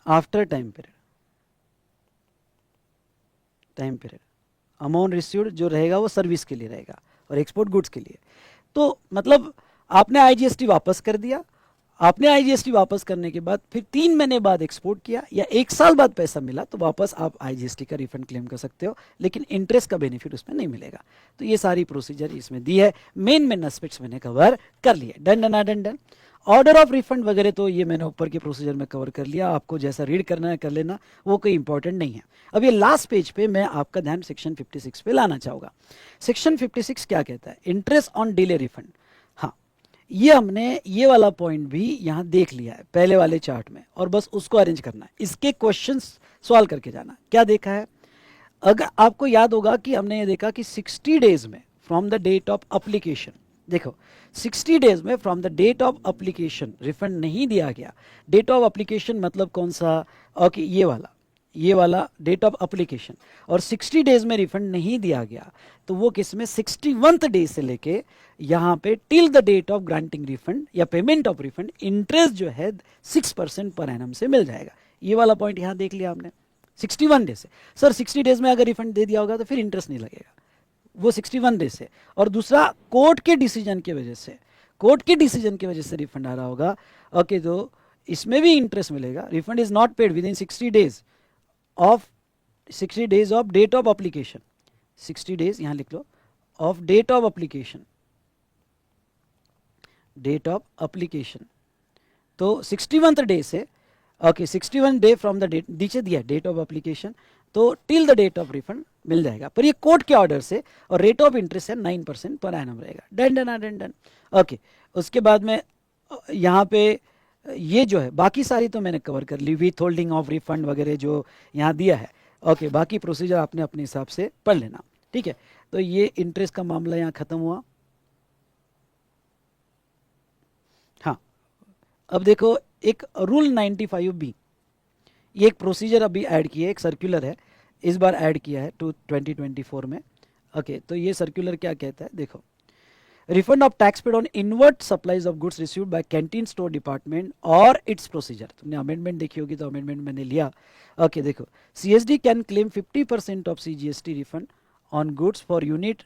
after time period, amount received जो रहेगा वो सर्विस के लिए रहेगा और एक्सपोर्ट गुड्स के लिए। तो मतलब आपने आईजीएसटी वापस कर दिया, आपने आईजीएसटी वापस करने के बाद फिर 3 महीने बाद एक्सपोर्ट किया या 1 साल बाद पैसा मिला तो वापस आप आईजीएसटी का रिफंड क्लेम कर सकते हो, लेकिन इंटरेस्ट का बेनिफिट उसमें नहीं मिलेगा। तो ये सारी प्रोसीजर इसमें दी है, मेन एस्पेक्ट्स मैंने कवर कर लिए। Done done done done. Order of refund वगैरह तो ये मैंने ऊपर के प्रोसीजर में कवर कर लिया, आपको जैसा रीड करना है कर लेना, वो कोई इंपॉर्टेंट नहीं है। अब ये लास्ट पेज पे मैं आपका ध्यान सेक्शन 56 पे लाना चाहूँगा। सेक्शन 56 क्या कहता है? Interest on delay refund. हाँ ये हमने ये वाला पॉइंट भी यहाँ देख लिया है पहले वाले चार्ट में, और बस उसको अरेंज करना है, इसके क्वेश्चन सॉल्व करके जाना। क्या देखा है? अगर आपको याद होगा कि हमने ये देखा कि 60 डेज में from the date of application, देखो 60 डेज में from the date of application refund नहीं दिया गया। डेट ऑफ अप्लीकेशन मतलब कौन सा? ओके ये वाला डेट ऑफ अप्लीकेशन, और 60 डेज में रिफंड नहीं दिया गया तो वो किस में 61th डे से लेके यहाँ पे till the date of granting refund या पेमेंट ऑफ रिफंड इंटरेस्ट जो है 6% पर एनम से मिल जाएगा। ये वाला पॉइंट यहाँ देख लिया आपने। 61 डेज से सर 60 डेज में अगर रिफंड दे दिया होगा तो फिर इंटरेस्ट नहीं लगेगा, वो 61 डेज से। और दूसरा कोर्ट के डिसीजन की वजह से, कोर्ट के डिसीजन की वजह से रिफंड आ रहा होगा, ओके, तो इसमें भी इंटरेस्ट मिलेगा। Refund is not paid within 60 days of date of application, 60 days यहाँ लिख लो of date of application, date of application. तो 61th डे से, okay, 61 day from the date नीचे दिया डेट ऑफ अप्लीकेशन, तो till the date of refund मिल जाएगा। पर ये कोर्ट के ऑर्डर से, और रेट ऑफ इंटरेस्ट है 9% पर एनम रहेगा। Done done done done. Okay, उसके बाद में यहाँ पे ये जो है बाकी सारी तो मैंने कवर कर ली, विथ होल्डिंग ऑफ रिफंड वगैरह जो यहाँ दिया है। ओके, बाकी प्रोसीजर आपने अपने हिसाब से पढ़ लेना, ठीक है। तो ये इंटरेस्ट का मामला यहाँ खत्म हुआ। हाँ, अब देखो एक रूल 95B, ये एक प्रोसीजर अभी ऐड किया है, एक सर्कुलर है, इस बार ऐड किया है 2024 में। ओके, तो ये सर्कुलर क्या कहता है, देखो, refund of tax paid on invert supplies of goods received by canteen store department और इट्स प्रोसीजर। तुमने अमेंडमेंट देखी होगी, तो अमेंडमेंट मैंने लिया। ओके, देखो, CSD can claim 50% of CGST refund on goods for unit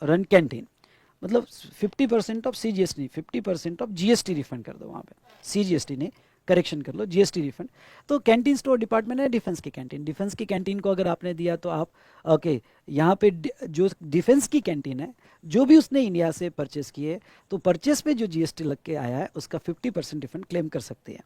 run canteen, मतलब 50% ऑफ CGST नहीं, 50% ऑफ GST रिफंड कर दो वहाँ पे, CGST नहीं, करेक्शन कर लो, GST रिफंड। तो कैंटीन स्टोर डिपार्टमेंट है डिफेंस की कैंटीन, डिफेंस की कैंटीन को अगर आपने दिया तो आप, ओके, यहाँ पे जो डिफेंस की कैंटीन है, जो भी उसने इंडिया से परचेस किए, तो परचेस पे जो GST लग के आया है उसका 50% रिफंड क्लेम कर सकते हैं।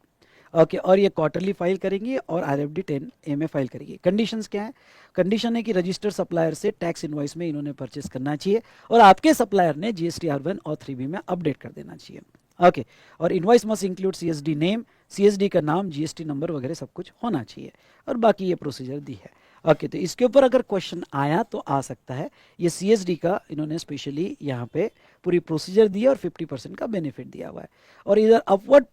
ओके, और ये क्वार्टरली फाइल करेंगे और RFD 10A में फाइल करेंगे। कंडीशंस क्या है? कंडीशन है कि रजिस्टर्ड सप्लायर से टैक्स इनवॉइस में इन्होंने परचेस करना चाहिए और आपके सप्लायर ने GST R1 और 3B में अपडेट कर देना चाहिए। ओके, और invoice must include CSD name, CSD का नाम, GST नंबर वगैरह सब कुछ होना चाहिए, और बाकी ये प्रोसीजर दी है। ओके, तो इसके ऊपर अगर क्वेश्चन आया तो आ सकता है। ये CSD का इन्होंने स्पेशली यहाँ पे पूरी प्रोसीजर दी है और 50% का बेनिफिट दिया हुआ है। और इधर अपवर्ड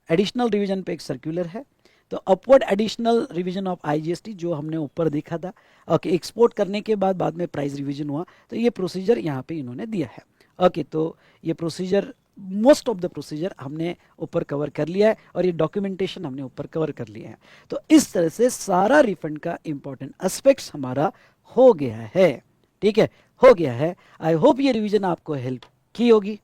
एडिशनल रिवीजन पे एक सर्कुलर है, तो upward additional revision of IGST जो हमने ऊपर देखा था, ओके, एक्सपोर्ट करने के बाद में प्राइस रिवीजन हुआ, तो ये प्रोसीजर यहाँ पे इन्होंने दिया है। ओके, तो ये procedure, most of the procedure हमने ऊपर कवर कर लिया है और ये डॉक्यूमेंटेशन हमने ऊपर कवर कर लिया है। तो इस तरह से सारा रिफंड का इंपॉर्टेंट एस्पेक्ट्स हमारा हो गया है, ठीक है, हो गया है। आई होप ये रिवीजन आपको हेल्प की होगी,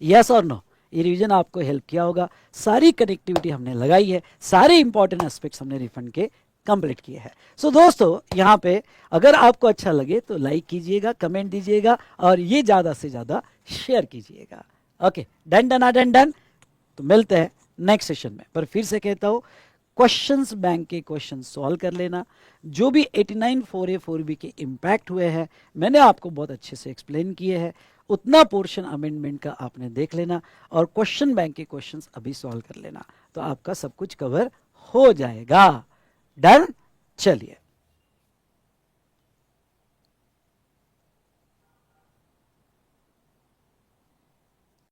यस और नो, ये रिवीजन आपको हेल्प किया होगा। सारी कनेक्टिविटी हमने लगाई है, सारे इंपॉर्टेंट एस्पेक्ट्स हमने रिफंड के कंप्लीट किए हैं। सो दोस्तों, यहाँ पे अगर आपको अच्छा लगे तो लाइक कीजिएगा, कमेंट दीजिएगा और ये ज़्यादा से ज़्यादा शेयर कीजिएगा। Okay, done done done done. तो मिलते हैं नेक्स्ट सेशन में, पर फिर से कहता हूँ, क्वेश्चंस बैंक के क्वेश्चन सॉल्व कर लेना। जो भी 89 4A 4B के इम्पैक्ट हुए हैं मैंने आपको बहुत अच्छे से एक्सप्लेन किए हैं, उतना पोर्शन अमेंडमेंट का आपने देख लेना और क्वेश्चन बैंक के क्वेश्चंस अभी सॉल्व कर लेना, तो आपका सब कुछ कवर हो जाएगा। डन, चलिए।